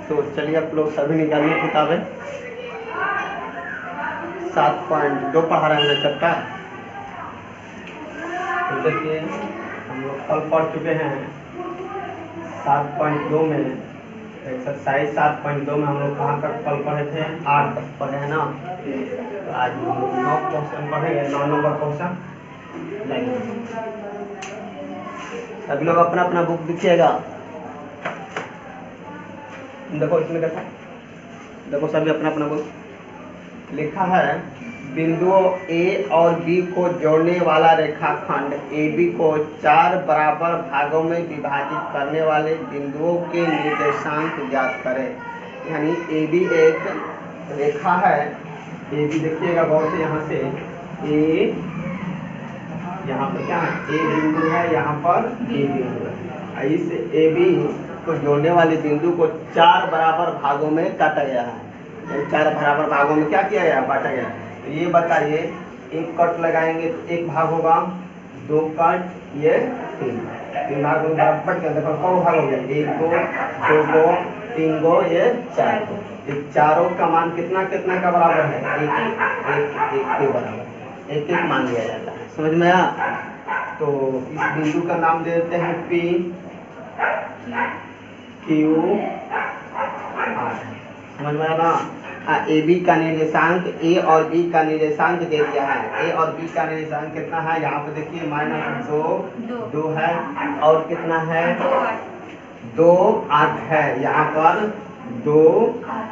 तो चलिए आप लोग सभी निकालिए किताबें। 7.2 पढ़ा रहे हैं चैप्टर। तो देखिए हम लोग कल पढ़ चुके हैं 7.2 में एक्सरसाइज 7.2 में हम लोग कहाँ तक कल पढ़े थे? 8 तक पढ़े हैं ना। तो आज 9 क्वेश्चन पढ़ेंगे, 9 नंबर क्वेश्चन। सभी लोग अपना अपना बुक दिखिएगा। देखो इसमें देखो, देखो सभी अपना अपना बुक। लिखा है बिंदुओं ए और बी को जोड़ने वाला रेखाखंड ए बी को 4 बराबर भागों में विभाजित करने वाले बिंदुओं के निर्देशांक ज्ञात करें। यानी ए बी एक रेखा है। ए बी देखिएगा गौर से, यहाँ से ए, यहाँ पर क्या है? ए बिंदु है, यहाँ पर बी बिंदु है। इस ए बी को जोड़ने वाले बिंदु को 4 बराबर भागों में काटा गया है। 4 बराबर भागों में क्या किया गया? बांटा गया। तो ये बताइए, एक कट लगाएंगे तो एक भाग होगा, 2 कट, ये 3 भाग में बट के अंदर कौन भाग हो गया? 1 गो, 2 गो, 3 गो, ये 4 गो। ये चारों का मान कितना कितना का बराबर है? एक के बराबर, एक एक मान लिया जाता है। समझ में आया? तो इस बिंदु का नाम दे देते हैं P Q R। समझ में आया ना? ए बी का निर्देशांक ए और बी का निर्देशांक दे दिया है। ए और बी का निर्देशांक कितना है? यहाँ पे देखिए -2 है, और कितना है? 2 8 है। यहाँ पर 2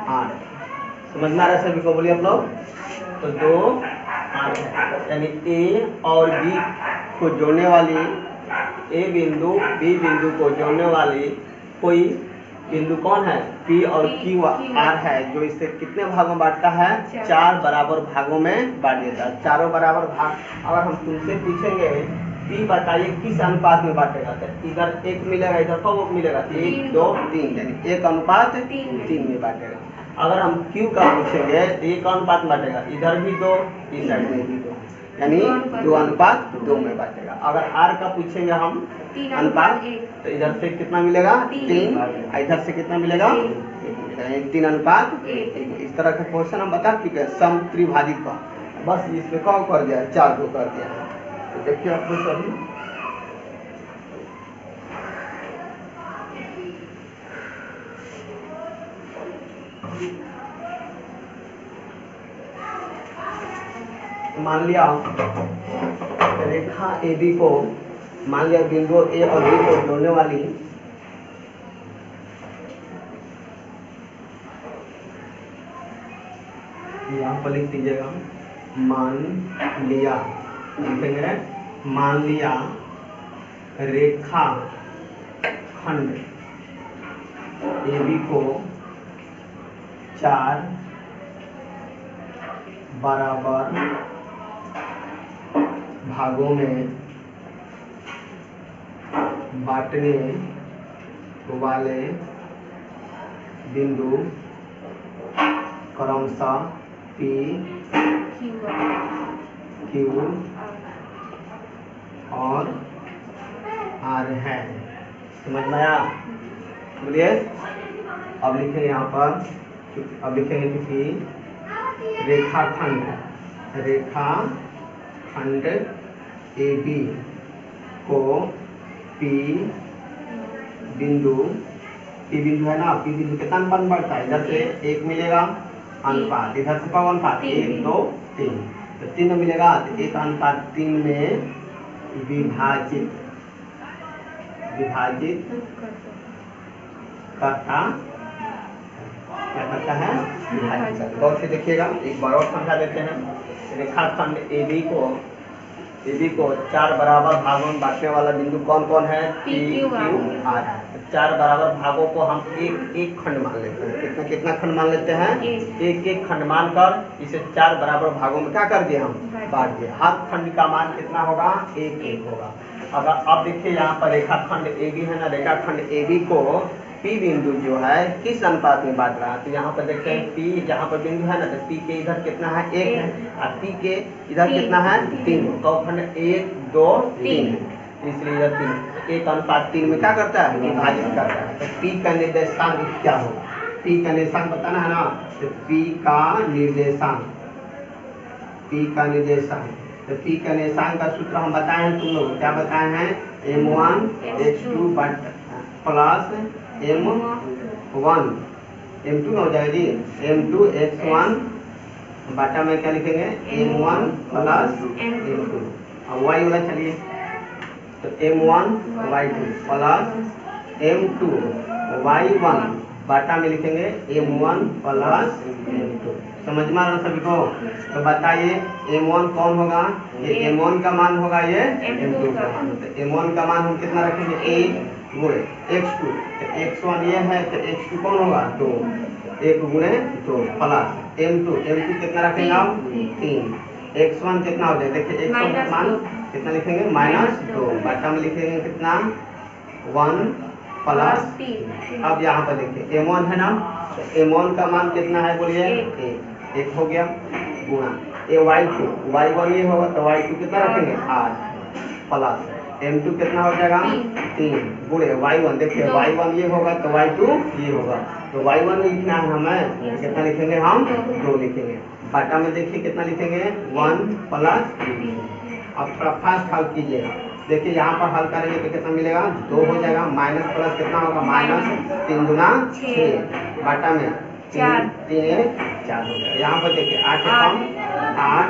8। समझ में आ रहा है सभी को? बोलिए आप लोग। तो 2 8 है, यानी ए और बी को जोड़ने वाली, ए बिंदु बी बिंदु को जोड़ने वाली कोई बिंदु कौन है? P और Q R है, जो इसे कितने भागों में बांटता है? 4 बराबर भागों में बांट देता है। चारों बराबर भाग। अगर हम तुमसे पूछेंगे P बताइए किस अनुपात में बांटेगा, तो इधर 1 मिलेगा, इधर कब मिलेगा? 1 2 3, यानी 1 अनुपात 3 में बांटेगा। अगर हम Q का पूछेंगे तो 1 अनुपात में बांटेगा, इधर भी 2, इस साइड में भी 2, यानी 2 अनुपात 2 में बांटेगा। अगर R का पूछेंगे हम अनुपात, तो इधर से कितना मिलेगा? 3, इधर से कितना मिलेगा? 1, 3 अनुपात 1। इस तरह का क्वेश्चन हम बता चुके हैं सम त्रिभाजित का। बस इसमें कौन कर दिया? 4 को कर दिया। तो देखिए आपको सभी मान लिया रेखा ए बी को, मान लिया बिंदु ए और बी को जोड़ने वाली यहाँ पर लिख दीजिएगा, मान लिया, लिखेंगे मान लिया रेखा खंड ए बी को 4 बराबर भागों में बांटने वाले बिंदु क्रमशः P Q और R है। समझ में आया? बोलिए। अब लिखेंगे यहाँ पर, अब लिखेंगे कि रेखाखंड ए बी को P बिंदु है ना, P बिंदु कितना अनुपात बढ़ता है? इधर से 1 मिलेगा अनुपात, इधर से कौन अनुपात? 1 2 3, तो 3 मिलेगा, तो 1 अनुपात 3 में विभाजित करता, क्या करता है? विभाजित। गौर से देखिएगा, एक बार और समझा देते हैं। रेखाखंड ए बी को 4 बराबर भागों में बांटने वाला बिंदु कौन कौन है? P Q R। 4 बराबर भागों को हम एक खंड मान लेते हैं। कितना खंड मान लेते हैं? एक खंड मानकर इसे 4 बराबर भागों में क्या कर दिए? हम बांट दिए। हर खंड का मान कितना होगा? 1 होगा। अगर अब देखिए यहाँ पर रेखाखंड ए बी है ना, रेखाखंड ए बी को P बिंदु जो है किस अनुपात में बांट रहा है? तो यहाँ पर देखते हैं P जहाँ पर बिंदु है ना, तो P के इधर कितना है? 1 है, और P के इधर कितना है? 3। तो खंड 1 2 3 है, इसलिए इधर 3, 1 अनुपात 3 में क्या करता है? विभाजित करता है। तो P का निर्देशांक क्या होगा? पी का निर्देशांक बताना है ना, तो पी का निर्देशांक, पी का निर्देशांक, तो पी का निर्देशांक का सूत्र हम बताए हैं, तुम लोग क्या बताए हैं, m1 x2 plus m1 m2 हो जाएगा जी, m2 x1 बटा में क्या लिखेंगे m1 प्लस m2, अब y वाला चलिए, तो m1 y2 plus m2 y1 बटा में लिखेंगे m1 प्लस m2। समझ में आ रहा सभी को? तो बताइए m1 कौन होगा, ये m1 का मान होगा, ये m2 का मान होगा। तो m1 का मान हम कितना रखेंगे 1 गुणे x2, तो x1 ये है, तो x2 कौन होगा 2, 1 गुणे 2 प्लस m2 कितना रखेंगे आप 3, x1 कितना हो जाएगा, देखिए x1 का मान कितना लिखेंगे -2, बटा में लिखेंगे कितना 1 प्लस 3। अब यहाँ पर देखिए m1 है ना, तो m1 का मान कितना है बोलिए 1 हो गया, गुणा y1 ये होगा, तो y2 कितना रखेंगे 8 प्लस m2 कितना हो जाएगा 3 गुणे y1, देखिए y1 ये होगा तो y2 ये होगा, तो y1 लिखना है हमें, कितना लिखेंगे हम 2 लिखेंगे, बटा में देखिए कितना लिखेंगे 1 प्लस 3। अब थोड़ा फास्ट हल कीजिएगा, देखिए यहाँ पर हल करेंगे तो कितना मिलेगा 2 हो जाएगा, माइनस प्लस कितना होगा -3 गुना 6 बटा में 3 4 हो जाएगा। यहाँ पर देखिए 8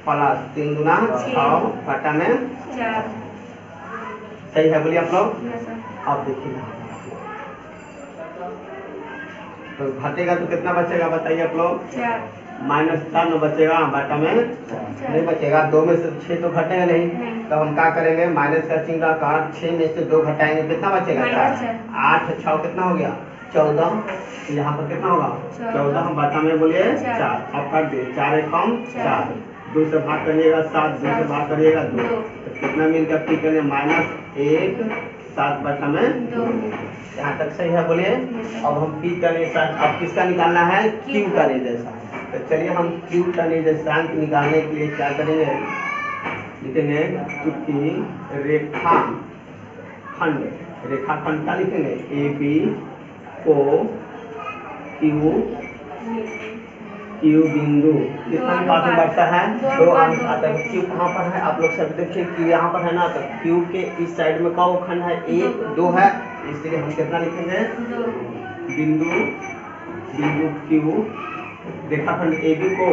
प्लस 3 गुना 6 बटा में 4, सही है बोलिए आप लोग? अब देखिए तो घटेगा तो कितना बचेगा बताइए आप लोग, -4 में बचेगा, बटा में नहीं बचेगा, 2 में से 6 तो घटेगा नहीं, तो हम क्या करेंगे माइनस का चिन्ह का 6 में से 2 घटाएंगे, कितना बचेगा 4, 8 6 कितना हो गया 14, यहाँ पर कितना होगा 14, हम बटा में बोलिए 4, अब काट दिए 4 1 कम 4, 2 से भाग करिएगा 7, 2 से भाग करिएगा 2, तो कितना मिल गया पी करने -1 7 बटा में 2, यहाँ तक सही है बोलिए। अब हम पी का निर्देशांक, अब किसका निकालना है क्यू का निर्देशांक, तो चलिए हम क्यू का निर्देशांक निकालने के लिए क्या करेंगे, लिखेंगे चूंकि रेखाखंड का लिखेंगे ए बी को क्यू बिंदु कितना अनुपात में बढ़ता है 2 अनुपात। क्यू कहाँ पर है आप लोग सब देखिए, क्यू यहाँ पर है ना, तो क्यू के इस साइड में कौन खंड है 1 2 है, इसलिए हम कितना लिखेंगे बिंदु क्यू रेखाखंड ए बी को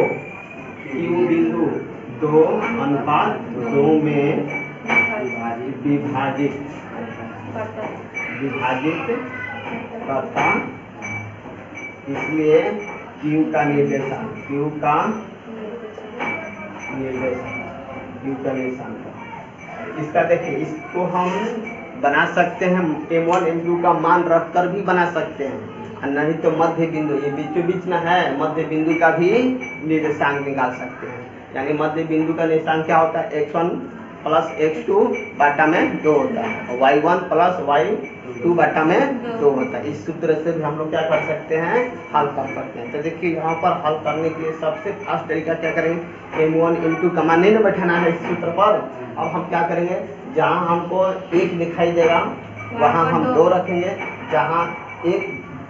क्यू बिंदु 2 अनुपात 2 में विभाजित करता, इसलिए क्यू का निर्देशांक इसका देखिए, इसको हम बना सकते हैं m1 m2 का मान रखकर भी बना सकते हैं, नहीं तो मध्य बिंदु ये बीचों बीच ना है, मध्य बिंदु का भी निर्देशांक निकाल सकते हैं। यानी मध्य बिंदु का निर्देशांक क्या होता है x1 प्लस x2 बटा में 2 होता है, y1 प्लस y2 बटा में 2 होता है। इस सूत्र से भी हम लोग क्या कर सकते हैं हल कर सकते हैं। तो देखिए यहाँ पर हल करने के लिए सबसे फास्ट तरीका क्या करेंगे, m1 m2 का मान नहीं ना बैठाना है इस सूत्र पर। अब हम क्या करेंगे, जहाँ हमको 1 दिखाई देगा वहाँ हम 2 रखेंगे, जहाँ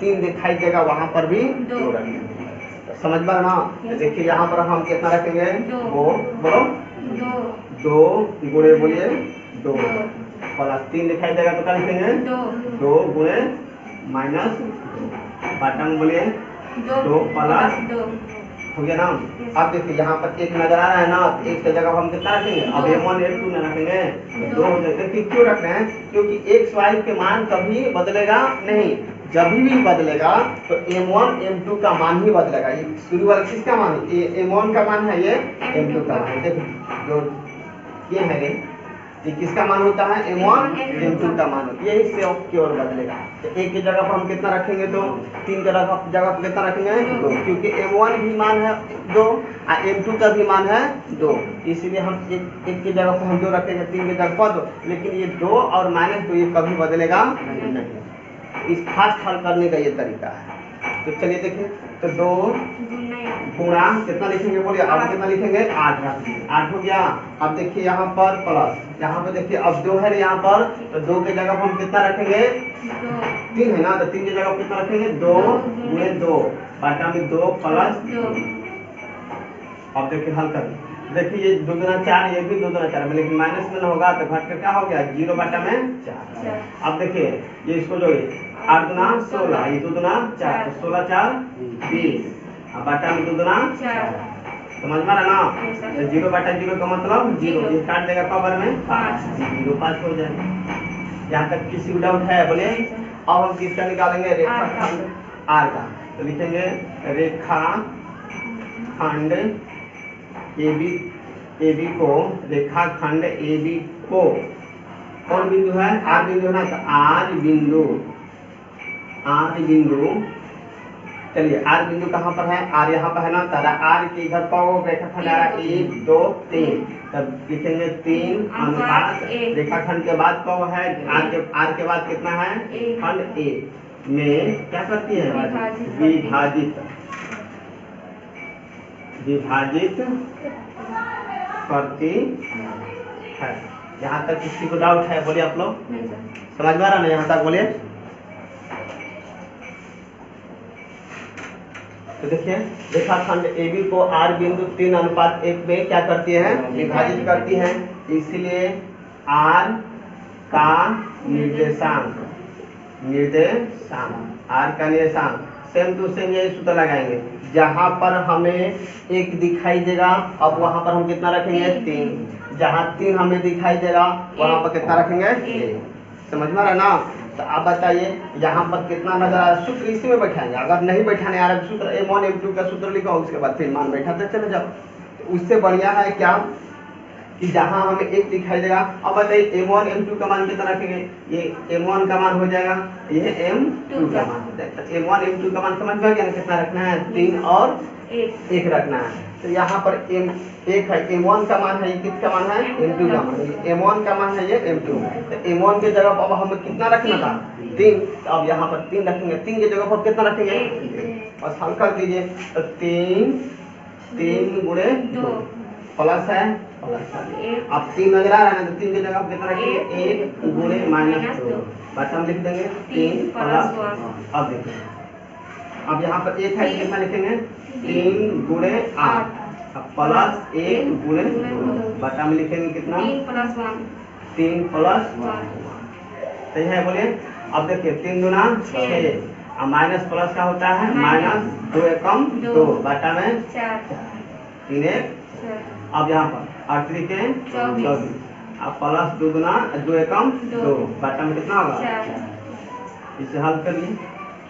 3 दिखाई देगा वहाँ पर भी 2 रखेंगे। तो समझ में ना, तो देखिए यहाँ पर हम कितना रखेंगे 2, बोलो 2 गुणे बोलिए 2 प्लस 3 दिखाई देगा तो क्या लिखेंगे 2 गुणे माइनस बटा में बोलिए 2 प्लस 2 हो गया ना। अब देखिए यहाँ पर 1 नजर आ रहा है ना, तो 1 की जगह हम कितना रखेंगे, अब m1 m2 न रखेंगे 2 हो जाएगा। देखिए क्यों रख रहे हैं, क्योंकि x y के मान कभी बदलेगा नहीं, जब भी बदलेगा तो m1 m2 का मान ही बदलेगा। ये शुरू वाला किसका मान है, ये m1 का मान है, ये m2 का मान है। देखो जो ये है ये किसका मान होता है, m1 m2 का मान होता है, यही से की ओर बदलेगा। तो 1 की जगह पर हम कितना रखेंगे, तो 3 की जगह पर कितना रखेंगे 2, क्योंकि m1 भी मान है 2 और m2 का भी मान है 2, इसलिए हम 1 की जगह पर हम 2 रखेंगे, 3 की जगह पर 2। लेकिन ये 2 और -2 ये कभी बदलेगा नहीं। इस फास्ट हल करने का ये तरीका है। तो चलिए देखिए, तो 2 गुणा कितना लिखेंगे बोलिए, अब कितना लिखेंगे 8 रख दिए, 8 हो गया। अब देखिए यहाँ पर प्लस, यहाँ पे देखिए अब 2 है यहाँ पर, तो 2 के जगह पर हम कितना रखेंगे 3 है ना, तो 3 की जगह पर कितना रखेंगे 2 गुणे 2 बाटा में 2 प्लस 2। अब देखिए हल कर, देखिए ये 2 गुना 4, ये भी 2 गुना 4 में, लेकिन माइनस में होगा तो घट कर क्या हो गया 0 बाटा में 4। अब देखिए ये इसको जोड़िए, 8 गुना 16, ये 2 गुना 4, तो 16 4 20, अब बाटा में 2 गुना 4, समझ में आ रहा ना। तो 0 बाटा 0 का मतलब 0, ये काट देगा कवर में 5, 0 5 हो जाएगा। यहाँ तक किसी को डाउट है बोले। अब हम किसका निकालेंगे रेखाखंड आर का, तो लिखेंगे रेखाखंड AB को, रेखाखंड AB को कौन बिंदु है आर बिंदु है ना, तो आर बिंदु चलिए आर बिंदु कहाँ पर है, आर यहाँ पर है ना, तारा आर के इधर को रेखाखंड आ रहा है 1 2 3, तब लिखेंगे 3 अनुपात रेखाखंड के बाद कौ है आर के बाद कितना है खंड ए में क्या करती है विभाजित करती है। यहाँ तक किसी को डाउट है बोलिए आप लोग, समझ में आ रहा ना यहाँ तक बोलिए। तो देखिए रेखाखंड AB को आर बिंदु 3 अनुपात 1 में क्या करती है विभाजित करती है, इसलिए आर का निर्देशांक आर का निर्देशांक सेम टू सेम यही सूत्र लगाएंगे, जहां पर हमें 1 दिखाई देगा अब वहां पर हम कितना रखेंगे 3, जहां 3 हमें दिखाई देगा वहां पर कितना रखेंगे 1। समझ में आ रहा ना। तो आप बताइए यहाँ पर कितना नजर आ रहा है, सूत्र इसी में बैठाएंगे, अगर नहीं बैठाने आ रहा है सूत्र M1 M2 का सूत्र लिखो, उसके बाद फिर मान बैठाते चले जाओ। तो उससे बढ़िया है क्या कि जहाँ हमें 1 दिखाई देगा, अब बताइए M1 M2 का मान कितना रखेंगे, ये M1 का मान हो जाएगा, ये M2 का मान हो जाएगा। M1 M2 का मान समझ में गया कितना रखना है 3 और 1 रखना है। तो यहाँ पर M1 है, M1 का मान है, ये किसका मान है M2 का मान, M1 का मान है ये M2, तो M1 के जगह पर हमें कितना रखना था 3, तो अब यहाँ पर 3 रखेंगे, 3 की जगह पर कितना रखेंगे और हल कर दीजिए, तो 3 गुणे 2 प्लस है अब 3 नजर आ रहा है ना, तो 3 की जगह पर कितना रखेंगे 1 गुणे -2 बटा में लिख देंगे 3 प्लस। अब देखिए अब यहाँ पर 1 है, कितना लिखेंगे 3 गुणे 8 प्लस 1 गुणे 2 बटा में लिखेंगे कितना 3 प्लस 1 सही है बोलिए। अब देखिए 3 गुना 6 अब माइनस प्लस का होता है -2 एकम 2 बटा में 3 1। अब यहाँ पर 8 3 के 24 अब प्लस 2 गुना 2 एकम 2 बटा में कितना होगा, इसे हल करिए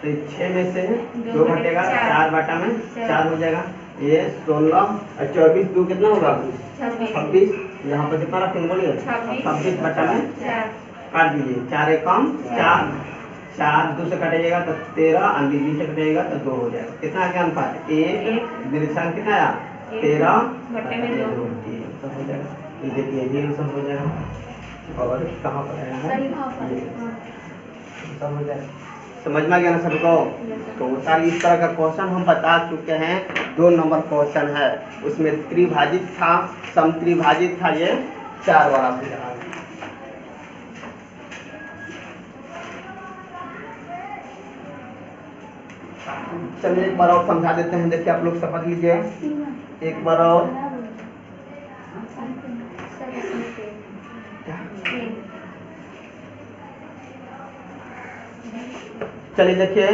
तो 6 में से 2 घटेगा 4 बटा में 4 हो जाएगा, ये 16 और 24 2 कितना होगा 26, यहाँ पर कितना रखेंगे बोलिए 26 बटा में काट दीजिए 4 एकम 4 4 2 से कटेगा तो 13 और 20 से कटेगा तो 2 हो जाएगा, कितना आ गया अनुपात 1 निर्देशांक कितना आया 13 बटे में 2 सब हो जाएगा। ये देखिए ये सब हो जाएगा और कहाँ पर आया है सब हो जाएगा, समझ में आ गया ना सभी को। तो सारी इस तरह का क्वेश्चन हम बता चुके हैं, 2 नंबर क्वेश्चन है, उसमें त्रिभाजित था समत्रिभाजित था, ये 4 वाला पूछा। चलिए एक बार और समझा देते हैं, देखिए आप लोग समझ लीजिए एक बार और। चलिए देखिए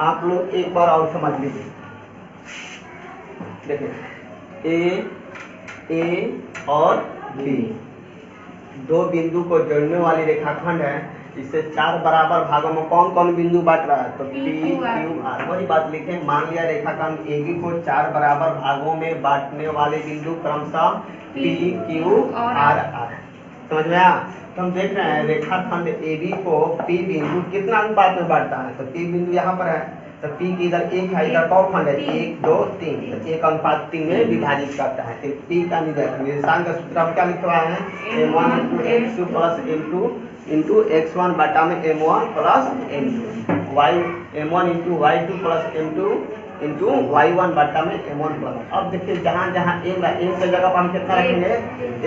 आप लोग एक बार और समझ लीजिए, देखिए A और B 2 बिंदु को जोड़ने वाली रेखाखंड है, इससे 4 बराबर भागों में कौन कौन बिंदु बांट रहा है, तो P Q R वही बात लिखें। मान लिया रेखाखंड AB को 4 बराबर भागों में बांटने वाले बिंदु क्रमशः P Q R R, समझ में आया। तो हम देख रहे हैं रेखाखंड AB को P बिंदु कितना अनुपात में बांटता है, तो P बिंदु यहाँ पर है, तो P की इधर 1 है, इधर कौ खंड है 1 2 3, तो 1 अनुपात 3 में विभाजित करता है। तो P का निर्देशांक का सूत्र हम क्या लिखवाए हैं M1 × X2 plus M2 into X1 बटा में M1 plus M2 M1 × Y2 plus M2 into y1 बटा में m1 प्लस। अब देखिए जहाँ जहाँ m के जगह पर हम कितना रखेंगे,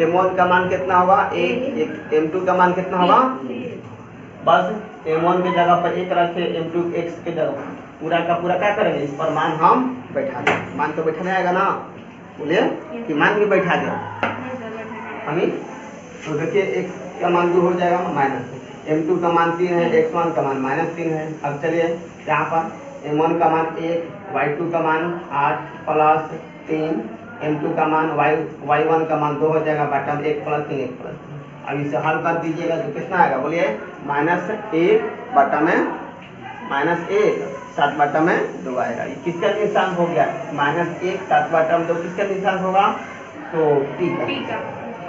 m1 का मान कितना होगा 1, m2 का मान कितना होगा, बस m1 के जगह पर 1 रखे, m2 x के जगह पर पूरा का पूरा क्या करेंगे, इस पर मान हम बैठा दें। मान तो बैठाने आएगा ना, बोलिए कि मान भी बैठा दें हमें। तो देखिए x का मान 2 हो जाएगा माइनस, m2 का मान 3 है, x1 का मान -3 है। अब चलिए यहाँ पर m1 का मान 1, y2 का मान 8 प्लस 3, m2 का मान y1 का मान 2 हो जाएगा बटा में 1 प्लस 3 1 प्लस 3। अब इसे हल कर दीजिएगा तो कितना आएगा, बोलिए -1 बटा में -1 7 बटा में 2 आएगा। ये किसका निशान हो गया, -1 7 बटा में 2 किसका निशान होगा, तो t का।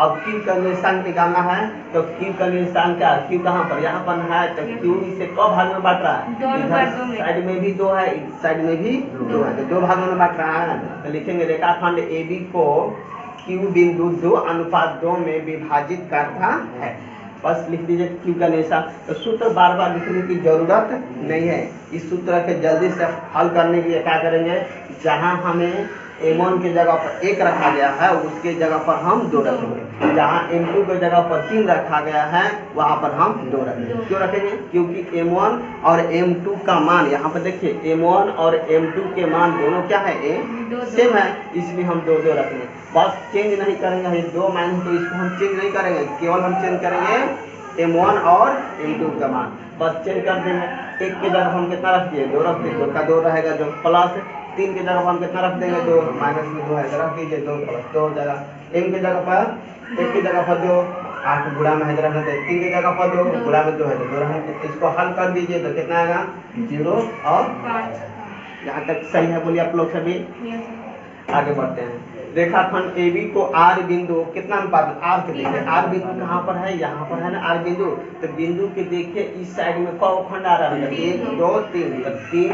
अब q का निशान निकालना है, तो q का निशान क्या, q कहाँ पर, यहाँ पर है, तो q इसे कौ भाग में बांट रहा है, इधर साइड में भी 2 है, इस साइड में भी 2 है, तो 2 भागों में बांट रहा है। तो लिखेंगे रेखाखंड AB को q बिंदु 2:2 में विभाजित करता है। बस लिख दीजिए q का निशान। तो सूत्र बार बार लिखने की जरूरत नहीं है, इस सूत्र के जल्दी से हल करने के लिए क्या करेंगे, जहाँ हमें m1 की जगह पर 1 रखा गया है उसके जगह पर हम 2 रखेंगे, जहाँ m2 की जगह पर 3 रखा गया है वहाँ पर हम 2 रखेंगे। क्यों रखेंगे, क्योंकि m1 और m2 का मान यहाँ पर देखिए, m1 और m2 के मान दोनों क्या है, सेम है, इसलिए हम 2 2 रखेंगे। बस चेंज नहीं करेंगे, 2 माइनस 2 इसको हम चेंज नहीं करेंगे, केवल हम चेंज करेंगे m1 और m2 का मान, बस चेंज कर देंगे। 1 की जगह हम कितना रख दिए, 2 रख दिए, 2 का 2 रहेगा, जो प्लस 3 की जगह हम कितना रख देंगे, 2 माइनस में 2 है, रख दीजिए 2 प्लस 2 हो जाएगा। m की जगह पर 1 की जगह पर 2, 8 गुणा में है, 3 की जगह पर 2 गुणा में 2 है, 2 रहने, इसको हल कर दीजिए तो कितना आएगा, 0 और 5। यहाँ तक सही है, बोलिए आप लोग सभी। आगे बढ़ते हैं, रेखाखंड AB को R बिंदु कितना अनुपात, R के देखिए, R बिंदु कहाँ पर है, यहाँ पर है ना R बिंदु। तो बिंदु के देखिए इस साइड में कौ खंड आ रहा है, 1 2 3, तो 3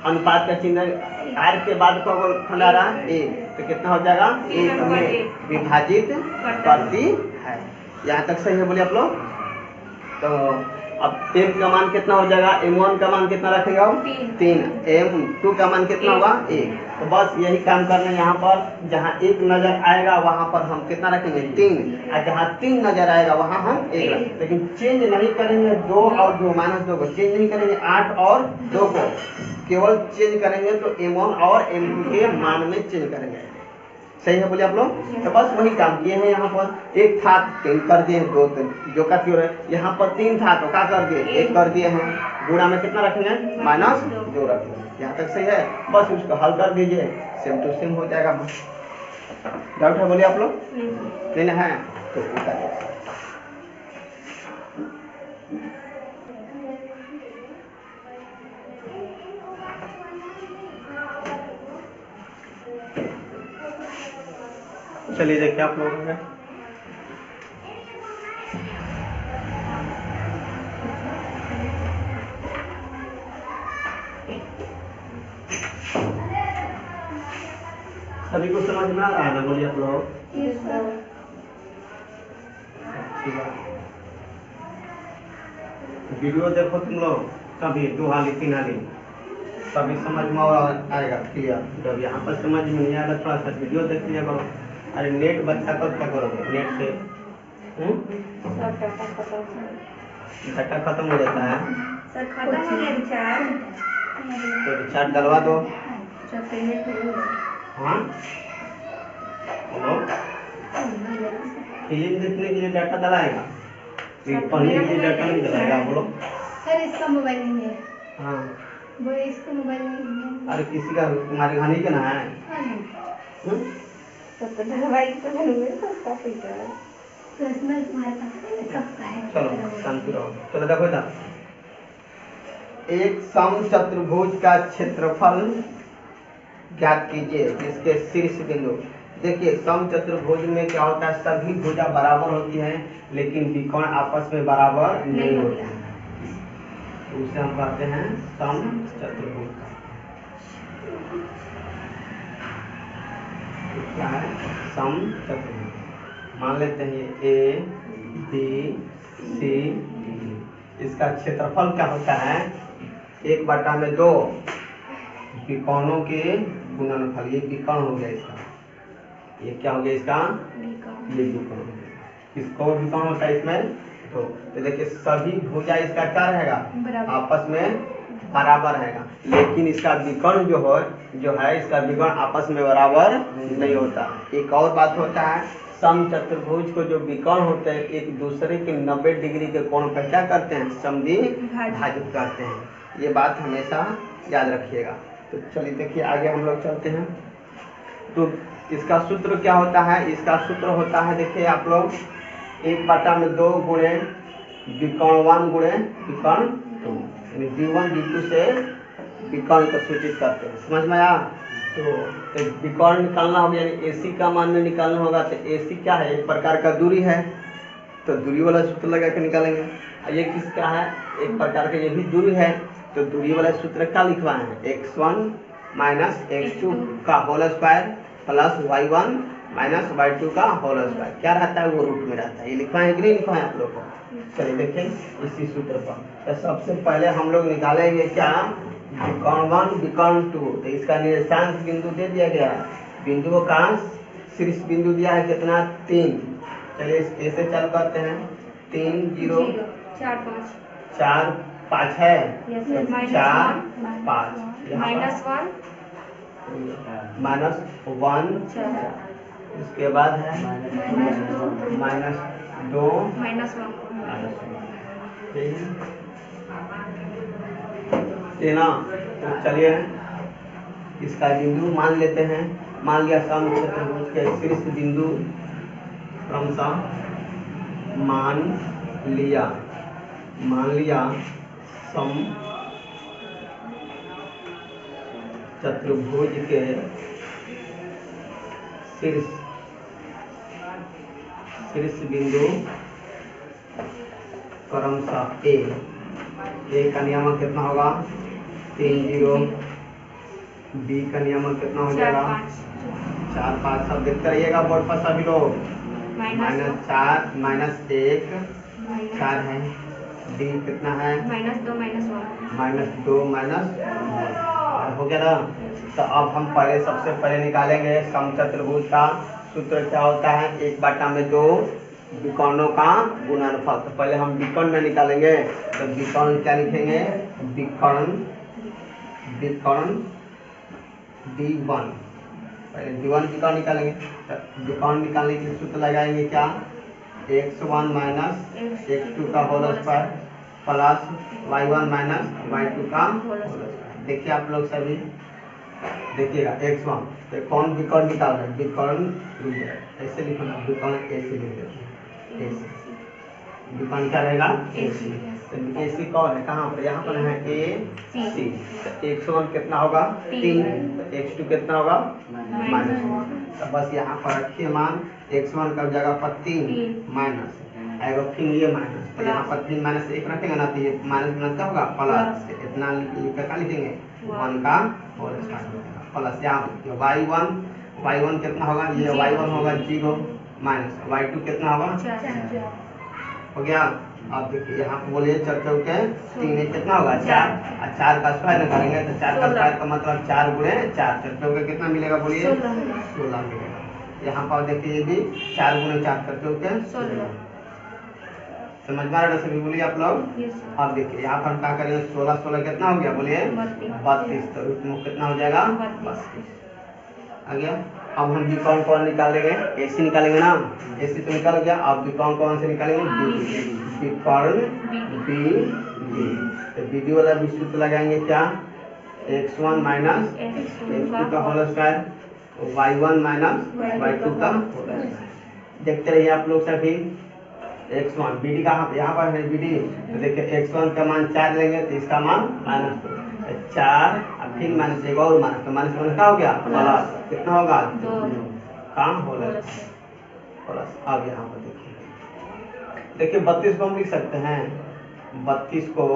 अनुपात का चिन्ह, R के बाद कौ खंड आ रहा है, 1, तो कितना हो जाएगा, 1 में विभाजित करती है। यहाँ तक सही है, बोलिए आप लोग। तो अब m का मान कितना हो जाएगा, m1 का मान कितना रखेगा, 3, m2 का मान कितना होगा, 1। तो बस यही काम करना है, यहाँ पर जहाँ 1 नजर आएगा वहाँ पर हम कितना रखेंगे, 3, और जहाँ 3 नजर आएगा वहाँ हम 1 रखेंगे। लेकिन चेंज नहीं करेंगे, 2 और 2 -2 को चेंज नहीं करेंगे, 8 और 2 को केवल चेंज करेंगे, तो m1 और m2 के मान में चेंज करेंगे। सही है, बोलिए आप लोग। तो बस वही काम किए हैं, यहाँ पर 1 था 3 कर दिए, 2 जो का क्यों है, यहाँ पर 3 था तो क्या कर दिए, 1 कर दिए हैं, गुणा में कितना रखेंगे, -2 रखेंगे। यहाँ तक सही है, बस उसको हल कर दीजिए, सेम टू सेम हो जाएगा। डाउट है, बोलिए आप लोग, नहीं है तो उतारिए। चलिए देखिए आप लोगों ने सभी को समझ में आ रहा है ना, बोलिए आप लोग। वीडियो देखो तुम लोग कभी 2 हाली 3 हाली, तभी समझ में आएगा क्लियर। जब यहाँ पर समझ में नहीं आएगा थोड़ा सा वीडियो देख लिया करो। अरे नेट बच्चा कब क्या करोगे, नेट से डाटा खत्म हो जाता है, तो रिचार्ज डलवा दो। हाँ हेलो, फिल्म देखने के लिए डाटा डलाएगा, पढ़ने के लिए डाटा नहीं डलाएगा, बोलो। सर इसका मोबाइल नहीं है। हाँ वो इसका मोबाइल नहीं है। अरे किसी का, तुम्हारे घर नहीं के ना है, तो मोबाइल तो नहीं है, सस्ता पैसा है, पर्सनल तुम्हारे पास कब का है। चलो शांति रहो। चलो देखो इधर, एक समचतुर्भुज का क्षेत्रफल ज्ञात कीजिए जिसके शीर्ष बिंदु। देखिए समचतुर्भुज में क्या होता है, सभी भुजा बराबर होती है लेकिन विकोण आपस में बराबर नहीं होते हैं, तो उसे हम कहते हैं समचतुर्भुज। क्या है, समचतुर्भुज। मान लेते हैं ये A B C D, इसका क्षेत्रफल क्या होता है, 1/2 विकर्णों के गुणनफल, ये विकर्ण हो गया इसका, ये क्या हो गया इसका, ये विकर्ण हो गया। किसको विकर्ण होता है इसमें, तो देखिए सभी भुजा इसका क्या रहेगा, आपस में बराबर रहेगा, लेकिन इसका विकर्ण जो है इसका विकर्ण आपस में बराबर नहीं होता। एक और बात होता है, समचतुर्भुज को जो विकर्ण होते हैं एक दूसरे के 90 डिग्री के कोण पर क्या करते हैं, समद्विभाजित करते हैं, ये बात हमेशा याद रखिएगा। तो चलिए देखिए आगे हम लोग चलते हैं। तो इसका सूत्र क्या होता है, इसका सूत्र होता है देखिए आप लोग 1/2 गुणे विकर्ण 1 गुणे विकर्ण 2, यानी V1 V2 से विकर्ण को सूचित करते हैं, समझ में आया। तो विकर्ण निकालना होगा, यानी AC का मान में निकालना होगा, तो AC क्या है, एक प्रकार का दूरी है, तो दूरी वाला सूत्र लगा के निकालेंगे। और ये किसका है, एक प्रकार का ये भी दूरी है, तो दूरी वाला सूत्र क्या लिखवाए हैं, x1 माइनस x2 का whole square plus y1 minus y2 का होल स्क्वायर, क्या रहता है, वो रूट में रहता है। ये लिखवाए है कि नहीं लिखवाए आप लोग को। चलिए देखें इसी सूत्र पर, तो सबसे पहले हम लोग निकालेंगे क्या, विकर्ण 1 विकर्ण 2, तो इसका निर्देशांक बिंदु दे दिया गया है, बिंदुओं का शीर्ष बिंदु दिया है कितना, 3। चलिए ऐसे चालू करते हैं, 3 0 4 5 है, 4 5 -1 उसके बाद है -2 ये ना। तो चलिए इसका बिंदु मान लेते हैं, मान लिया समचतुर्भुज के शीर्ष बिंदु क्रमशः मान लिया सम चतुर्भुज के शीर्ष बिंदु क्रमशः ए का नियमक कितना होगा, 3 0, बी का नियमक कितना हो जाएगा, 4 5, सब देखते रहिएगा बोर्ड पर सभी लोग, -4 -1 4 है, डी कितना है, -2 हो गया ना। तो अब हम सबसे पहले निकालेंगे समचतुर्भुज का सूत्र क्या होता है, 1/2 विकर्णों का गुणनफल। तो पहले हम विकर्ण में निकालेंगे, तो विकर्ण क्या लिखेंगे, विकर्ण D1, पहले D1 विकर्ण निकालेंगे। तो विकर्ण निकालने के लिए सूत्र लगाएंगे क्या, x1 माइनस x2 का whole square plus y1 minus y2 का होल स्क्वायर। देखिए आप लोग सभी देखिएगा, x1 तो कौन विकर्ण निकाल रहे हैं, विकर्ण ऐसे लिखना, विकर्ण ऐसे लिख देते हैं, विकर्ण क्या रहेगा, AC। तो AC कौन है, कहाँ पर, यहाँ पर है AC। तो x1 कितना होगा 3, तो x2 कितना होगा -1। तो बस यहाँ पर रखिए मान, x1 का जगह पर 3 माइनस आएगा, फिर ये माइनस, तो यहाँ पर 3 -1 रखेंगे ना, तो ये माइनस का होगा प्लस, इतना लिख कर लिखेंगे 1 का होल स्क्वायर प्लस यहाँ y1 कितना होगा, ये y1 होगा 0 माइनस y2 कितना होगा 4 हो गया। अब देखिए यहाँ पे बोलिए 4 चौके 3 कितना होगा 4, और 4 का स्क्वायर निकालेंगे, तो 4 का स्क्वायर का मतलब 4 गुणे 4, 4 चौके कितना मिलेगा बोलिए 16 मिलेगा। यहाँ पर देखिए ये भी 4 गुणे 4 4 चौके 16, समझ में आ रहा है सभी, बोलिए आप लोग। अब देखिए यहाँ पर क्या करेंगे, 16 16 कितना हो गया बोलिए 32, तो रूट कितना हो जाएगा 32 आ गया। अब हम विकर्ण कौन निकालेंगे, AC निकालेंगे ना, AC तो निकल गया। अब विकर्ण कौन से निकालेंगे, विकर्ण BD, तो BD वाला भी सूत्र लगाएंगे क्या, x1 माइनस x2 का whole square y1 minus y2 का होल स्क्वायर। देखते रहिए आप लोग सभी, x1 BD कहाँ पे, यहाँ पर है BD, तो देखिए x1 का मान 4 लेंगे तो इसका मान -2, 4 अब फिर माइनस एक और माइनस, तो माइनस क्या हो गया प्लस, कितना होगा 2 काम होगा प्लस। अब यहाँ पर देखिए 32 को हम लिख सकते हैं, 32 को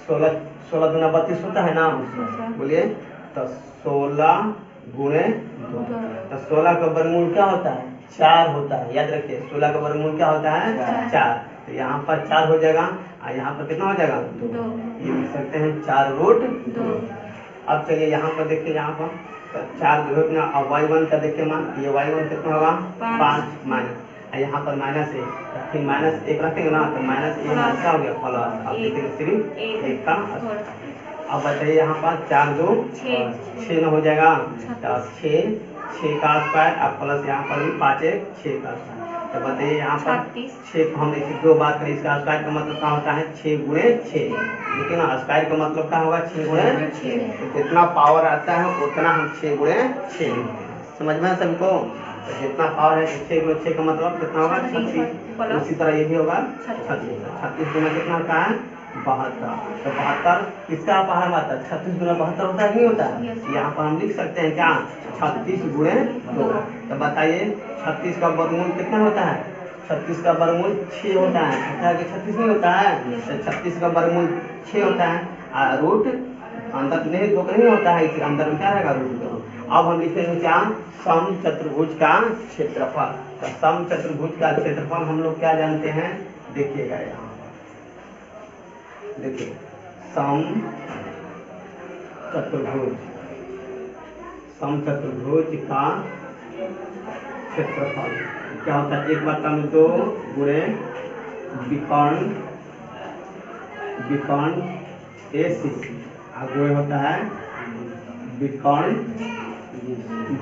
16 गुना 32 होता है ना, बोलिए, तो 16 गुणे 2, तो 16 का वर्गमूल क्या होता है 4 होता है, याद रखिए 16 का वर्गमूल क्या होता है 4, तो यहाँ पर 4 हो जाएगा और यहाँ पर कितना हो जाएगा 2, ये लिख सकते हैं 4 रूट 2। अब चलिए यहाँ पर देखिए, यहाँ पर तो 4 जो है ना, अब y1 का देखिए मान, ये y1 कितना होगा 5 माइनस, यहाँ पर माइनस है, फिर माइनस 1 रखेंगे ना तो माइनस ए माइनस क्या हो गया प्लस। अब देखिए सिर्फ 1 का। अब बताइए यहाँ पर 4 2 6 न हो जाएगा, तो 6 का स्क्वायर, अब प्लस यहाँ पर भी 5 1 6 का स्क्वायर। तो बताइए यहाँ पर 6 हम इसी 2 बात करें, इसका स्क्वायर का मतलब क्या होता है 6 गुणे 6, ठीक है ना। स्क्वायर का मतलब क्या होगा 6 गुणे 6, तो जितना पावर आता है उतना हम 6 गुणे 6 समझ में सभी को। तो जितना पावर है 6 गुणे 6 का मतलब कितना होगा 36। उसी तरह ये भी होगा 36 गुना कितना होता है 72। तो 72 किसका पावर आता है 36 गुना 72 होता है, नहीं होता है। यहाँ पर हम लिख सकते हैं क्या 36 गुणे 2। तो बताइए 36 का वर्गमूल कितना होता है, 36 का वर्गमूल 6 होता है, होता है कि 36 नहीं होता है। तो 36 का वर्गमूल 6 होता है, रूट अंदर नहीं 2 नहीं होता है, इसी अंदर में क्या रहेगा रूट 2। अब हम लिखेंगे क्या समचतुर्भुज का क्षेत्रफल। तो समचतुर्भुज का क्षेत्रफल हम लोग क्या जानते हैं, देखिएगा यहाँ देखिए समचतुर्भुज का क्षेत्रफल क्या होता है 1/2 गुणे विकर्ण AC, गुणे होता है विकर्ण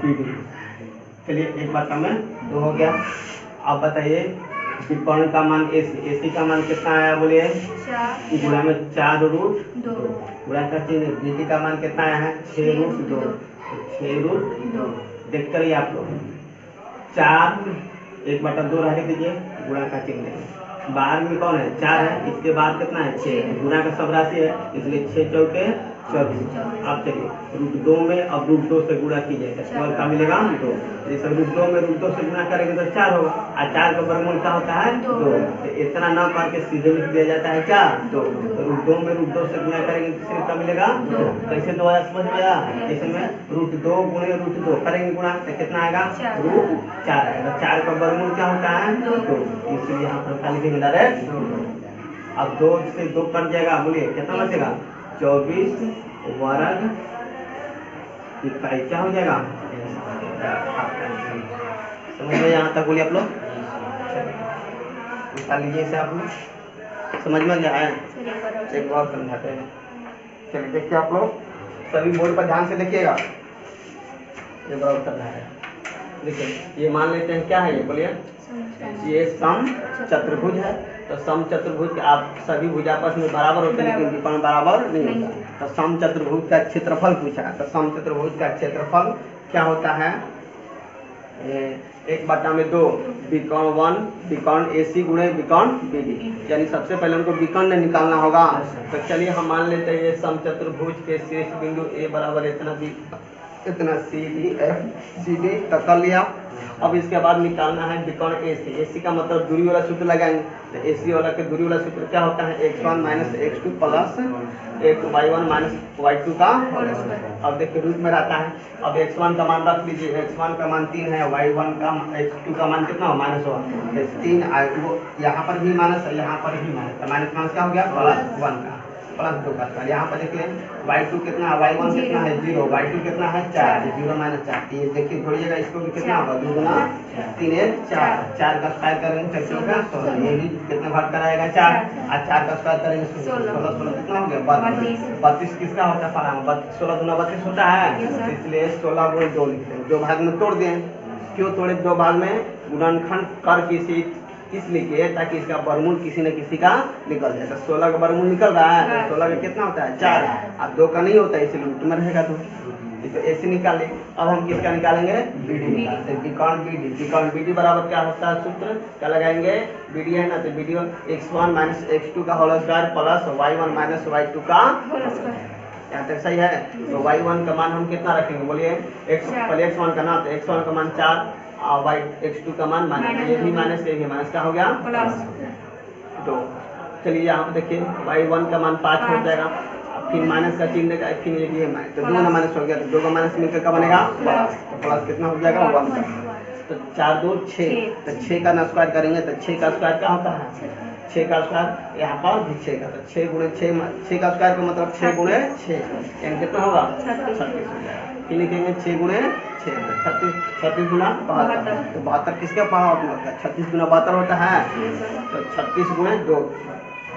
BD। चलिए 1/2 हो गया। अब बताइए विकर्ण का मान AC का मान कितना आया बोलिए, गुणा में 4 रूट 2, गुणा का चिन्ह। BD का मान कितना आया है 6 रूट 2, 6 रूट 2 देख कर आप लोग 4 1/2 रह दीजिए, गुणा का चिन्ह बाहर में कौन है 4 है, इसके बाद कितना है 6, गुणा का सब राशि है इसलिए 6 चौके 24। अब चलिए रूट 2 में अब रूट 2 से गुणा कीजिएगा, स्क्वायर का मिलेगा 2। जैसे रूट 2 में रूट 2 से गुणा करेंगे तो 4 होगा, और 4 का वर्गमूल क्या होता है 2। तो इतना न करके सीधे लिख दिया जाता है क्या 2। तो रूट 2 में रूट 2 से गुणा करेंगे तो सिर्फ क्या मिलेगा 2। कैसे 2 आया समझ गया, इसमें रूट 2 गुणे रूट 2 करेंगे गुणा तो कितना आएगा रूट 4 आएगा। 4 का वर्गमूल क्या होता है 2, इसलिए यहाँ पर क्या लिखेंगे डायरेक्ट 2। अब 2 से 2 कट जाएगा, बोलिए कितना बचेगा 24 वर्ग इकाई क्या हो जाएगा, समझ में यहाँ तक बोलिए आप लोग निकाल लीजिए इसे, आप लोग समझ में क्या है एक बार समझाते हैं। चलिए देखिए आप लोग सभी बोर्ड पर ध्यान से देखिएगा, ये बार समझा है। देखिए ये मान लेते हैं क्या है, ये बोलिए ये समचतुर्भुज है। तो समचतुर्भुज आप सभी भुज आपस में बराबर होते हैं लेकिन विकर्ण बराबर नहीं होता। तो समचतुर्भुज का क्षेत्रफल पूछा, तो समचतुर्भुज का क्षेत्रफल क्या होता है 1/2 विकर्ण 1 विकर्ण AC गुणे विकर्ण BD, यानी सबसे पहले उनको विकर्ण निकालना होगा। तो चलिए हम मान लेते हैं ये समचतुर्भुज के शीर्ष बिंदु A बराबर इतना CD तक कर लिया। अब इसके बाद निकालना है विकर्ण AC का मतलब दूरी वाला सूत्र लगाएंगे। तो AC वाला के दूरी वाला सूत्र क्या होता है x1 minus x2 plus y1 minus y2 का। अब देखिए रूट में रहता है, अब x1 का मान रख लीजिए, x1 का मान 3 है, y1 का x2 का मान कितना हो -1, 3 यहाँ पर भी माइनस है यहाँ पर भी माइनस, माइनस क्या हो गया +1 का प्लस 2 का। यहाँ पर देखिए y2 कितना है y1 कितना है 0, y2 कितना है 4, 0 माइनस 4। ये देखिए जोड़िएगा इसको भी कितना होगा 2 गुना 3 1 4 का स्क्वायर करेंगे 16, ये भी कितना भाग कराएगा 4, और 4 का स्क्वायर करेंगे 16 कितना हो गया 32 किसका होता है फलाना 16 गुना 32 होता है, इसलिए 16 गुणे 2 लिखते हैं। 2 भाग में तोड़ दें, क्यों तोड़े 2 भाग में, गुणनखंड कर किसी इसलिए ताकि इसका वर्गमूल किसी न किसी का निकल जाए। तो 16 का वर्गमूल निकल रहा है, तो 16 का कितना होता है 4, अब 2 का नहीं होता है इसलिए रूट में रहेगा। तो ऐसे निकाले। अब हम किसका निकालेंगे BD निकालते हैं, विकर्ण BD बराबर क्या होता है सूत्र क्या लगाएंगे BD है ना, तो BD x1 माइनस x2 का whole square plus y1 minus y2 का होल स्क्वायर। यहाँ तक सही है। तो y1 का मान हम कितना रखेंगे बोलिए पहले x1 का ना, तो x1 का मान 4 और x2 का मान माइनस, ये भी माइनस क्या हो गया प्लस 2। चलिए यहाँ पे देखिए y1 का मान 5 हो जाएगा, फिर माइनस का चिन्ह देगा, फिर ये भी है माइनस, तो 2 ना माइनस हो गया, तो 2 का माइनस मिलकर क्या बनेगा प्लस, तो प्लस कितना हो जाएगा 1 का। तो 4 2 6, तो 6 का ना स्क्वायर करेंगे तो 6 का स्क्वायर क्या होता है 6 का स्क्वायर, यहाँ पर भी 6 का, तो 6 गुणे 6, 6 का स्क्वायर का मतलब 6 गुणे 6, यानी कितना होगा 36 हो जाएगा। फिर लिखेंगे 6 गुणे 6, 36, 36 गुना 72, तो 72 किसका पावर होता है, 36 गुना 72 होता है, तो 36 गुणे 2,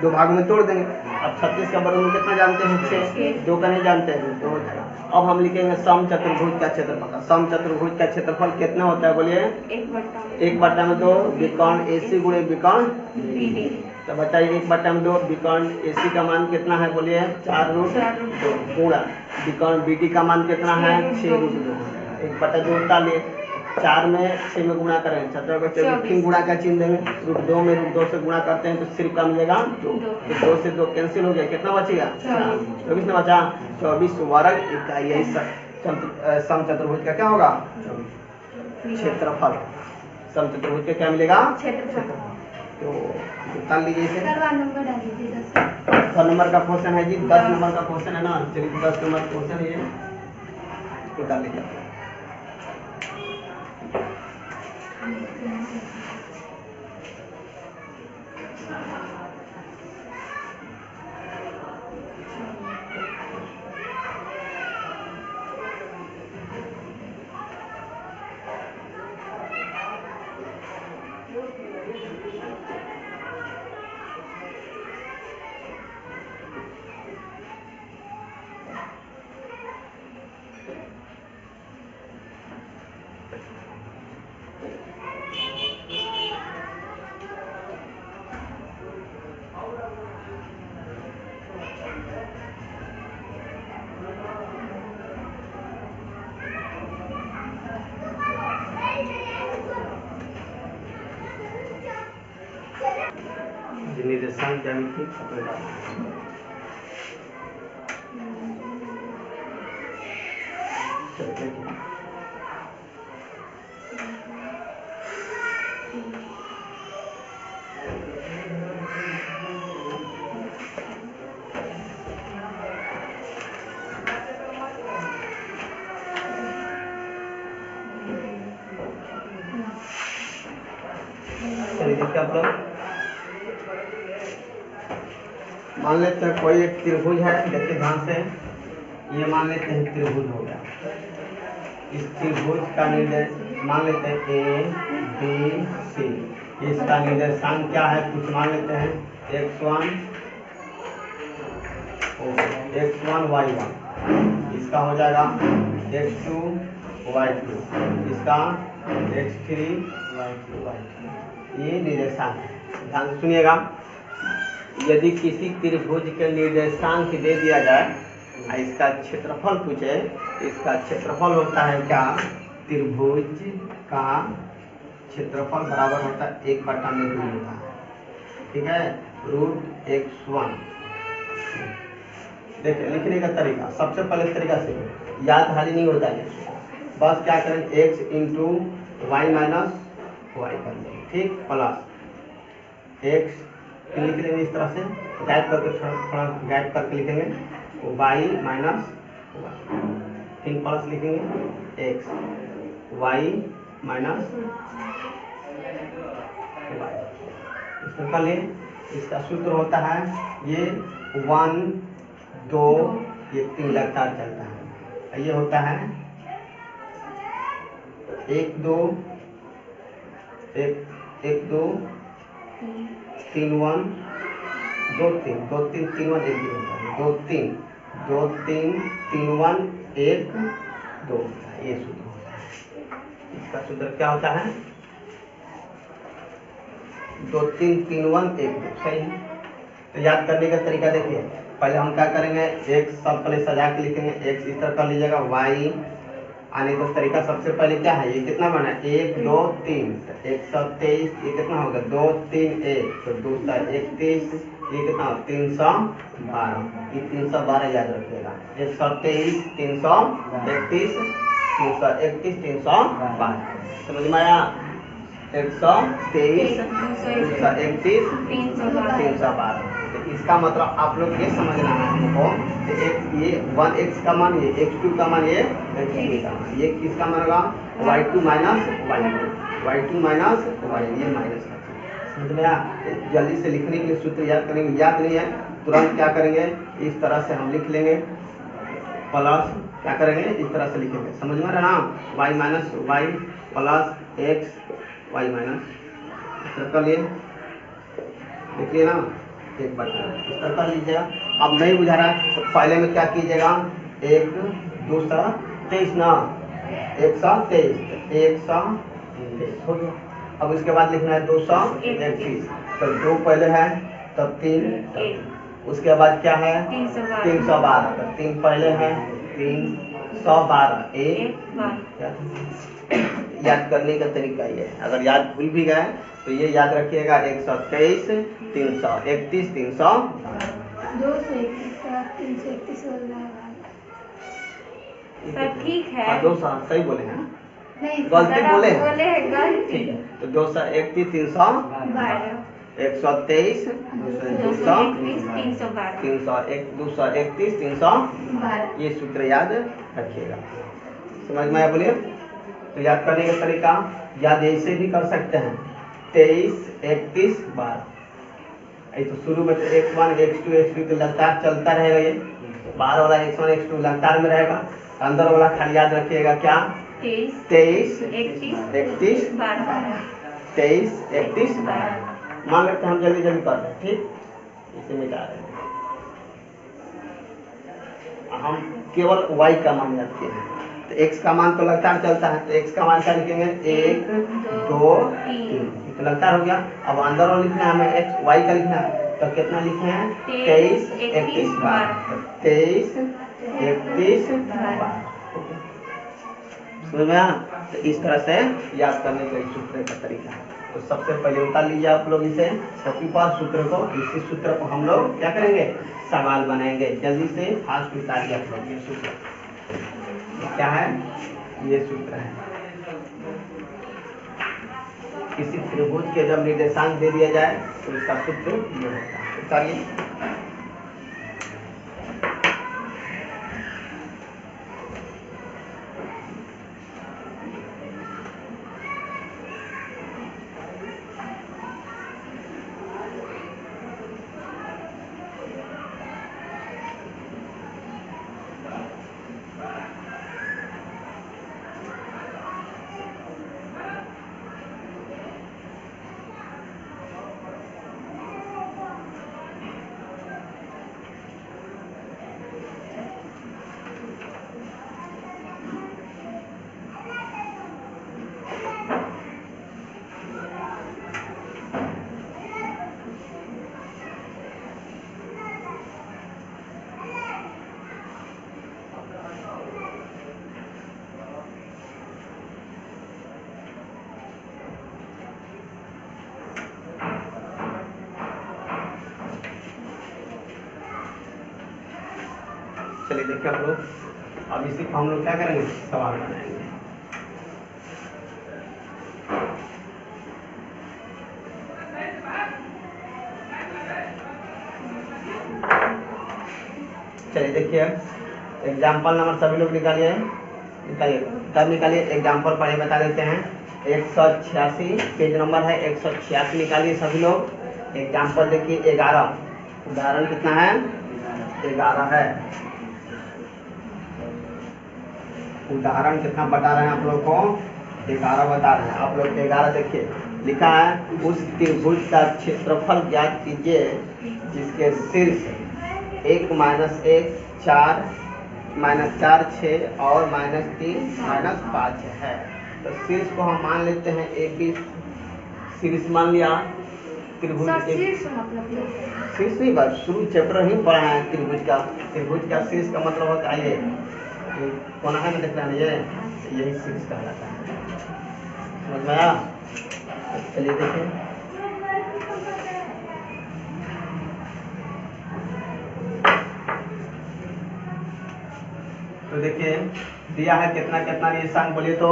2 भाग में तोड़ देंगे। अब 36 का वर्गमूल कितना जानते हैं 6, 2 का नहीं जानते हैं, तो हो जाएगा। अब हम लिखेंगे सम चतुर्भुज का क्षेत्रफल, सम चतुर्भुज का क्षेत्रफल कितना होता है बोलिए, 1/2 विकर्ण AC गुणे विकर्ण BD, तो बताइए 1/2 विकर्ण AC का मान कितना है बोलिए 4√2 गुणा विकर्ण BD का मान कितना है 6√2, 1/2 डालिए, 4 में 6 में गुणा करें 24, गुणा का चिन्ह देंगे, √2 में √2 से गुणा करते हैं तो सिर्फ का मिलेगा 2, तो 2 से 2 कैंसिल हो गया, कितना बचेगा 24 में बचा 24 वर्ग इकाई, यही सम चतुर्भुज का क्या होगा क्षेत्रफल, सम चतुर्भुज का क्या मिलेगा क्षेत्रफल। तो निकाल लीजिए इसे, नंबर का क्वेश्चन है जी, 10 नंबर का क्वेश्चन है ना, चलिए 10 नंबर क्वेश्चन है ये, निकाल लीजिए। निर्देशांक ज्यामिति मान लेते हैं कोई एक त्रिभुज है, देखिए ध्यान से, ये मान लेते हैं त्रिभुज हो गया, इस त्रिभुज का निर्देश मान लेते हैं ABC, इसका निर्देशांक क्या है कुछ मान लेते हैं x1 y1, इसका हो जाएगा x2 y2, इसका x3 y2, ये निर्देशांक है। ध्यान से सुनिएगा, यदि किसी त्रिभुज के निर्देशांक दे दिया जाए, इसका क्षेत्रफल पूछे, इसका क्षेत्रफल होता है क्या, त्रिभुज का क्षेत्रफल बराबर होता है 1/2 होता है, ठीक है, √x1। देखिए लिखने का तरीका, सबसे पहले तरीका से याद हाली नहीं होता है, बस क्या करें x into y minus y कर लेंगे, ठीक, प्लस x लिख लेंगे इस तरह से, गाइड करके थोड़ा गाइड करके लिखेंगे y माइनस वाई, फिर प्लस लिखेंगे x y माइनस वाई, इसको कर लिए। इसका सूत्र होता है ये 1 2 ये 3 लगातार चलता है, ये होता है 1 2 1 2 3 1 2 3 2 3 3 1 1 होता है, 2 3 2 3 3 1 1 2, ये सूत्र होता है। इसका सूत्र क्या होता है 2 3 3 1 1 2, सही है। तो याद करने का तरीका देखिए, पहले हम क्या करेंगे, एक सब पहले सजा के लिखेंगे, एक इस तरह कर लीजिएगा, y आने का तरीका सबसे पहले क्या है, ये कितना बना 1 2 3 123, ये कितना होगा 2 3 1, तो दूसरा 31, ये कितना 312, ये 312 याद रखिएगा, 123 331 331 312, समझ में आया, 123 331 312। तो इसका मतलब आप लोग ये समझना है हमको, ये 1x का मान, ये x2 का मान, ये x3 का मान, ये किसका मान होगा y2 minus y2 minus y, ये माइनस का, समझ में आया? जल्दी से लिखने के लिए सूत्र याद करेंगे, याद नहीं है तुरंत क्या करेंगे, इस तरह से हम लिख लेंगे, प्लस क्या करेंगे, इस तरह से लिखेंगे, समझ में रहा ना, y minus y plus x y minus कर लिए, देखिए ना, एक बार इस तरह कर लीजिएगा। अब नहीं बुझा रहा तो पहले में क्या कीजिएगा, 1 2 23 ना, 123 हो गया। अब इसके बाद लिखना है 231, तो 2 पहले है तब 3, उसके बाद क्या है 312, तो 3 पहले है 312, याद करने का तरीका ये है, अगर याद भूल भी गए तो ये याद रखिएगा, 123 331 331 ठीक है। 200 सही बोले हैं, नहीं गलती बोले हैं, गलती। ठीक है, तो 231 312 123 231 312 ये सूत्र याद रखिएगा, समझ में आया? बोलिए। तो याद करने का तरीका याद ऐसे भी कर सकते हैं, 23 31 12, तो शुरू में x1 x2 x3 तो लगातार चलता रहेगा, ये 12 वाला x1 x2 लगातार में रहेगा, अंदर वाला खाली याद रखिएगा क्या, 23 31 12, 23 31 12। मान लेते हैं हम जल्दी जल्दी कर रहे हैं, ठीक, इसे मिटा रहे हैं, हम केवल y का मान रखते हैं, तो x का मान तो लगातार चलता है, तो x का मान क्या लिखेंगे, 1 2 3, तो लगातार हो गया। अब अंदर और लिखना है हमें x y का लिखना है, तो कितना लिखे हैं 23 31 12, 23 31 12, समझ में आया? तो इस तरह से याद करने का सूत्र का तरीका है। तो सबसे पहले उतार लीजिए आप लोग इसे कॉपी पर सूत्र को, इसी सूत्र को हम लोग क्या करेंगे, सवाल बनाएंगे, जल्दी से फास्ट उतारिए आप लोग। ये सूत्र क्या है, ये सूत्र है, किसी त्रिभुज के जब निर्देशांक दे दिया जाए तो इसका सूत्र ये होता है, उतारिए। चलिए देखिए आप लोग, अब इसी को हम लोग क्या करेंगे, सवाल बनाएंगे। चलिए देखिए, एग्जाम्पल नंबर सभी लोग निकालिए, तब निकालिए, एग्जाम्पल पढ़े बता देते हैं, 186 पेज नंबर है, 186 निकालिए सभी लोग। एग्जाम्पल देखिए 11, उदाहरण कितना है, 11 है, उदाहरण कितना बता रहे हैं आप लोग को, 11 बता रहे हैं आप लोग। 11 देखिए लिखा है, उस त्रिभुज का क्षेत्रफल ज्ञात कीजिए जिसके शीर्ष 1 -1 4 -4 6 और -3 -5 है। तो शीर्ष को हम मान लेते हैं AB, शीर्ष मान लिया त्रिभुज, शीर्ष नहीं, बस शुरू चैप्टर ही पढ़ा है त्रिभुज का, त्रिभुज का शीर्ष का मतलब होता है ये कोना है ना, देख रहे हैं ये, यही शीर्ष कहलाता है, समझ में आया? चलिए देखिए, तो देखिए दिया है कितना कितना निर्देशांक बोलिए तो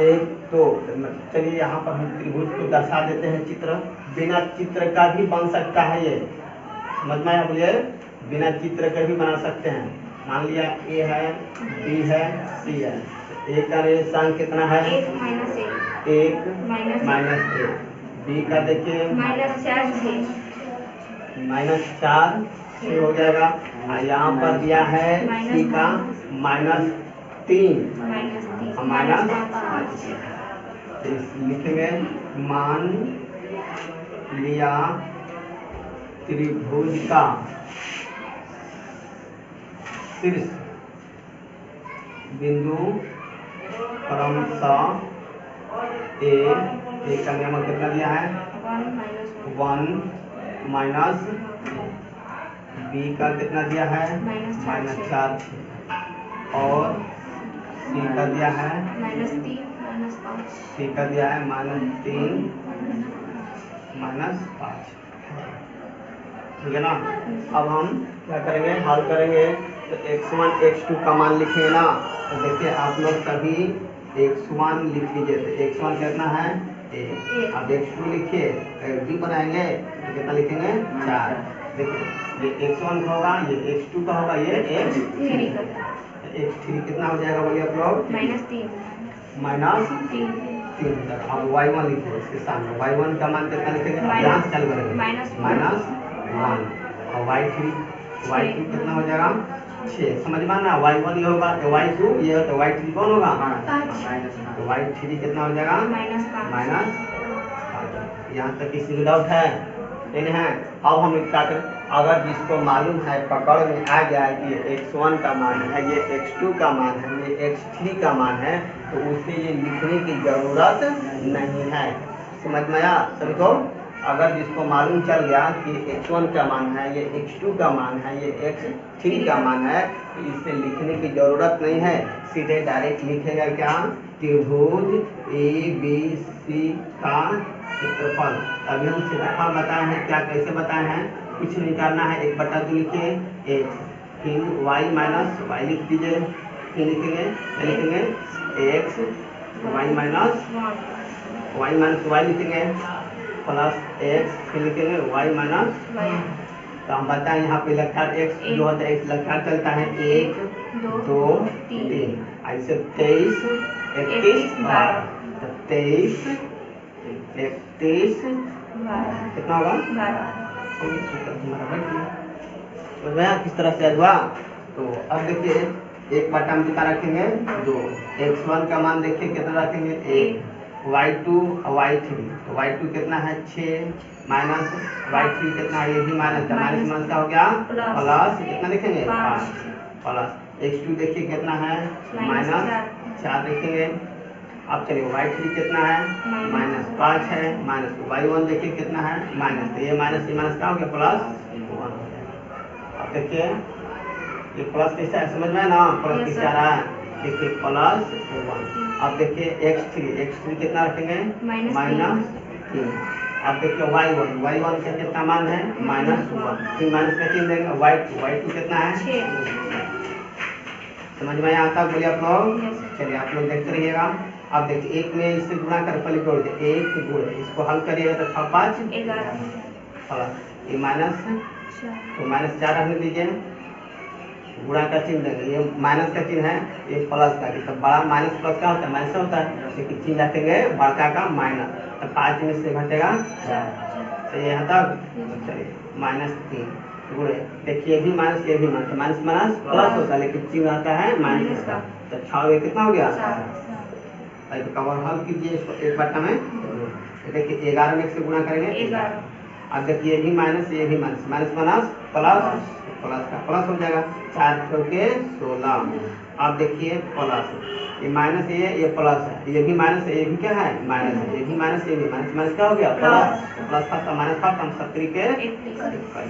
1 2, चलिए यहाँ पर हम त्रिभुज को दर्शा देते हैं, चित्र बिना चित्र का भी बन सकता है ये, समझ में आया? बोलिए, बिना चित्र के भी बना सकते हैं। मान लिया ए है, बी है, सी है, ए का निर्देशांक कितना है, 1 -1, बी का देखिए -4 -4 हो जाएगा। और यहाँ पर दिया है सी का -3 -5। लिखेंगे मान लिया त्रिभुज का शीर्ष बिंदु क्रमशः ए का नियम कितना दिया है 1 बी का कितना दिया है -4 और सी का दिया है सी का दिया है -3 -5। ठीक है ना। अब हम क्या करेंगे, हल करेंगे। तो x1 x2 का मान लिखेंगे ना। तो देखिए आप लोग सभी x1 लिख लीजिए। तो x1 कितना है अब x2 लिखिए, b बनाएंगे तो कितना लिखेंगे 4। देखिए ये x1 का होगा, ये x2 का होगा, ये x3 कितना हो जाएगा बोलिए आप लोग -3 अब y1 लिखिए इसके सामने। y1 का मान कितना लिखेंगे, यहाँ से चालू करेंगे -1 और y2 कितना हो जाएगा 6। समझ में ना, y1 ये होगा तो y2 ये हो तो y3 कौन होगा 5। तो y3 कितना हो जाएगा -5। यहाँ तक किसी को डाउट है नहीं है। अब हम क्या करें, अगर जिसको मालूम है पकड़ में आ गया है कि ये x1 का मान है, ये x2 का मान है, ये x3 का मान है, तो उसे ये लिखने की जरूरत नहीं है। समझ में आया सभी को। अगर जिसको मालूम चल गया कि x1 का मान है, ये x2 का मान है, ये x3 का मान है, तो इसे लिखने की जरूरत नहीं है। सीधे डायरेक्ट लिखेगा क्या, त्रिभुज ABC का क्षेत्रफल। अभी हम क्षेत्रफल बताए हैं, क्या कैसे बताए हैं, कुछ नहीं करना है, 1/2 लिखिए x, फिर y माइनस y लिख दीजिए, फिर लिखेंगे x y माइनस y लिखेंगे प्लस x, फिर लिखेंगे y माइनस। तो हम बताएं यहाँ पे लक्षार x जो होता है, x लक्षार चलता है 1 2 3, ऐसे 23 31 12। तो 23 31 कितना होगा 12। किस तरह से हुआ। तो अब देखिए 1/2 में कितना रखेंगे 2। x1 का मान देखिए कितना रखेंगे 1, y2 और y3। तो y2 कितना है 6 माइनस y3 कितना है, ये भी माइनस का माइनस का हो गया प्लस कितना लिखेंगे 5 प्लस x2 देखिए कितना है -4 लिखेंगे। अब चलिए y3 कितना है -5 है, माइनस y1 देखिए कितना है माइनस, तो ये माइनस का हो गया प्लस 1 हो जाएगा। अब देखिए ये प्लस कैसा है समझ में ना, प्लस कैसा आ रहा है देखिए प्लस 1। अब देखिए x3 कितना रखेंगे -3। अब देखिए y1 का कितना मान है -1, फिर माइनस का चिन्ह देंगे। y2 कितना है 6। समझ में आता बोलिए आप लोग। चलिए आप लोग देखते रहिएगा। अब देखिए 1 में इससे गुणा कर पहले जोड़ दे, 1 गुण इसको हल करिएगा तो 5 11 ये माइनस, तो -4 रखने दीजिए, गुणा का चिन्ह देंगे, ये माइनस का चिन्ह है, ये प्लस का। तो बड़ा माइनस प्लस का होता है माइनस होता है, लेकिन चिन्ह रखेंगे बड़का का माइनस। तो 5 में से घटेगा 4, तो यहाँ तक। चलिए -3 गुणे, देखिए ये भी माइनस ये भी माइनस, माइनस प्लस होता है लेकिन चिन्ह आता है माइनस का। तो 6 कितना हो गया 4। तो कवर हल कीजिए इसको 1/2 में। देखिए 11 में से गुणा करेंगे 11। अब देखिए ये भी माइनस ये भी माइनस, माइनस प्लस का प्लस हो जाएगा 4 के 16। अब देखिए प्लस, ये माइनस ये प्लस है, ये भी माइनस है ये भी क्या है माइनस है, ये भी माइनस ये भी माइनस क्या हो गया प्लस था माइनस था, हम 70 के 21।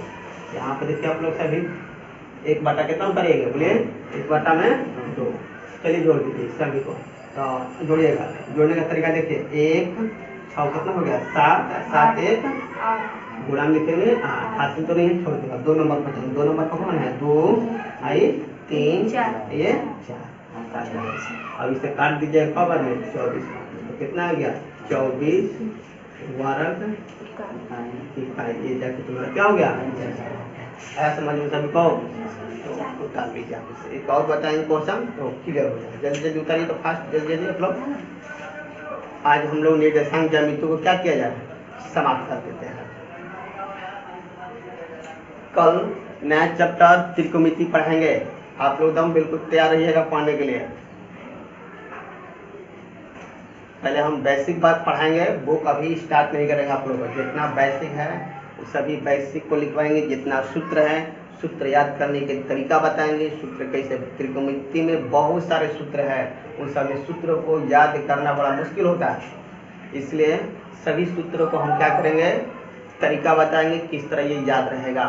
यहाँ पे देखिए आप लोग सभी 1/2 कितना करेंगे बोलिए 1/2 में 2। चलिए जोड़ दीजिए सभी को, तो जोड़िएगा। जोड़ने का तरीका देखिए 1 6 कितना हो गया 7 1 गुणा में लिखेंगे 8, हासिल तो नहीं छोड़ देगा। 2 नंबर पर 2 नंबर पर कौन है 2 3 ये 4। अब इसे काट दीजिए खबर में 24, तो कितना आ गया 24 वर्ग इकाई। ये जाके तुम्हारा क्या हो गया ऐसा समझ में सभी को। तो डाल दीजिए आप इसे। एक और बताएंगे क्वेश्चन तो क्लियर हो जाएगा। जल्दी जल्दी उतारिए तो फास्ट जल्दी जल्दी आप लोग। आज हम लोग निर्देशांक ज्यामिति को क्या किया जाए समाप्त कर देते हैं। कल नया चैप्टर त्रिकोणमिति पढ़ेंगे। आप लोग एकदम बिल्कुल तैयार रहिएगा पढ़ने के लिए। पहले हम बेसिक बात पढ़ाएंगे, बुक अभी स्टार्ट नहीं करेंगे। आप लोगों को जितना बेसिक है सभी बेसिक को लिखवाएंगे। जितना सूत्र है सूत्र याद करने के तरीका बताएंगे। सूत्र कैसे, त्रिकोणमिति में बहुत सारे सूत्र हैं, उन सभी सूत्रों को याद करना बड़ा मुश्किल होता है, इसलिए सभी सूत्रों को हम क्या करेंगे, तरीका बताएंगे किस तरह ये याद रहेगा।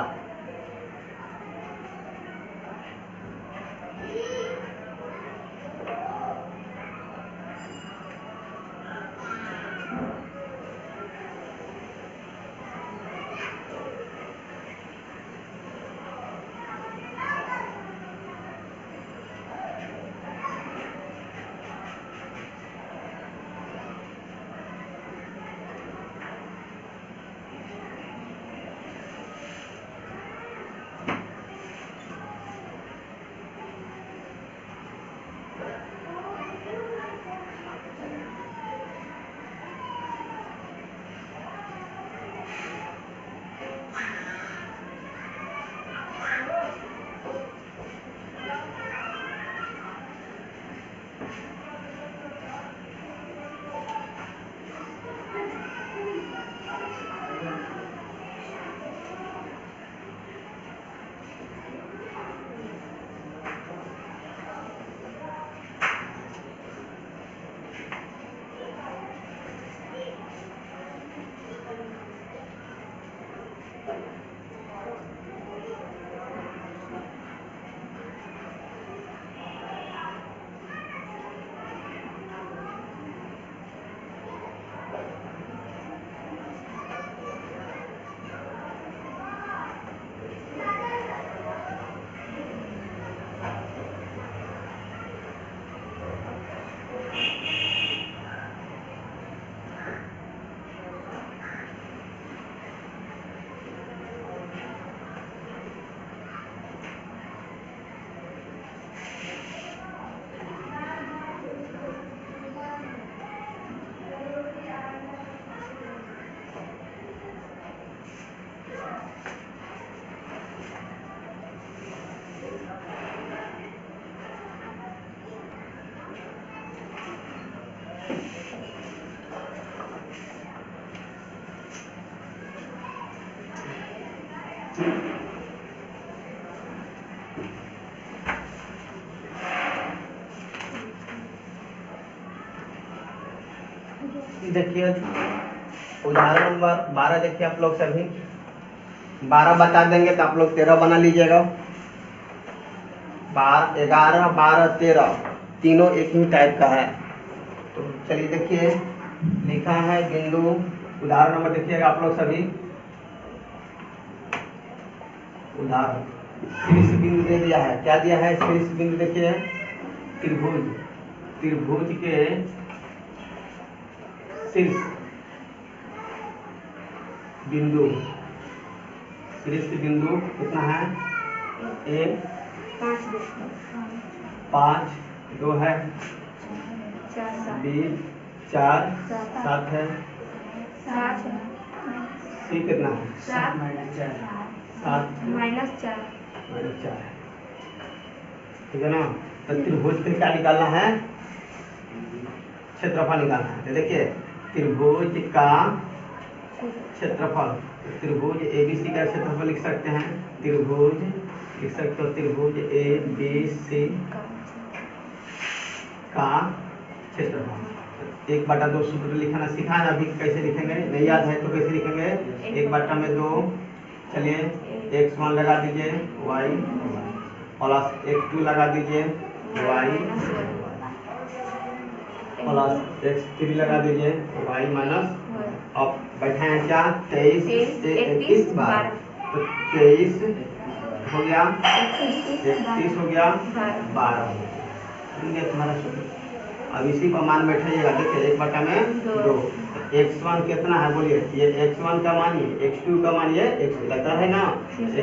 देखिए उदाहरण नंबर 12 देखिए, आप लोग सभी 12 बता देंगे तो आप लोग 13 बना लीजिएगा। 11, 12, 13 तीनों एक ही टाइप का है। तो चलिए देखिए लिखा है बिंदु। उदाहरण नंबर देखिएगा आप लोग सभी। उदाहरण शीर्ष बिंदु दे दिया है। क्या दिया है? शीर्ष बिंदु देखिए त्रिभुज के शीर्ष बिंदु कितना है? 1, 5, 2 है, 20, 4, 7 है, सी कितना है? 7 -4 है। ठीक है ना? तो त्रिभुज के क्या निकालना है? क्षेत्रफल निकालना है। तो देखिए त्रिभुज का क्षेत्रफल, त्रिभुज ABC का क्षेत्रफल लिख सकते हैं। त्रिभुज लिख सकते हो, त्रिभुज ABC का क्षेत्रफल 1/2 सूत्र लिखना सीखा है अभी। कैसे लिखेंगे? नहीं याद है तो कैसे लिखेंगे? 1/2। चलिए x1 लगा दीजिए, y प्लस x2 लगा दीजिए, y प्लस x3 लगा दीजिए, y माइनस। अब बैठे हैं क्या? 23 से 31 बार, तो 23 हो गया, 31 हो गया, 12 हो गया तुम्हारा सूत्र। अब इसी पर मान बैठाइएगा। देखिए 1/2। x1 कितना है बोलिए? ये x1 का मान, ये x2 का मान, ये x लगता है ना।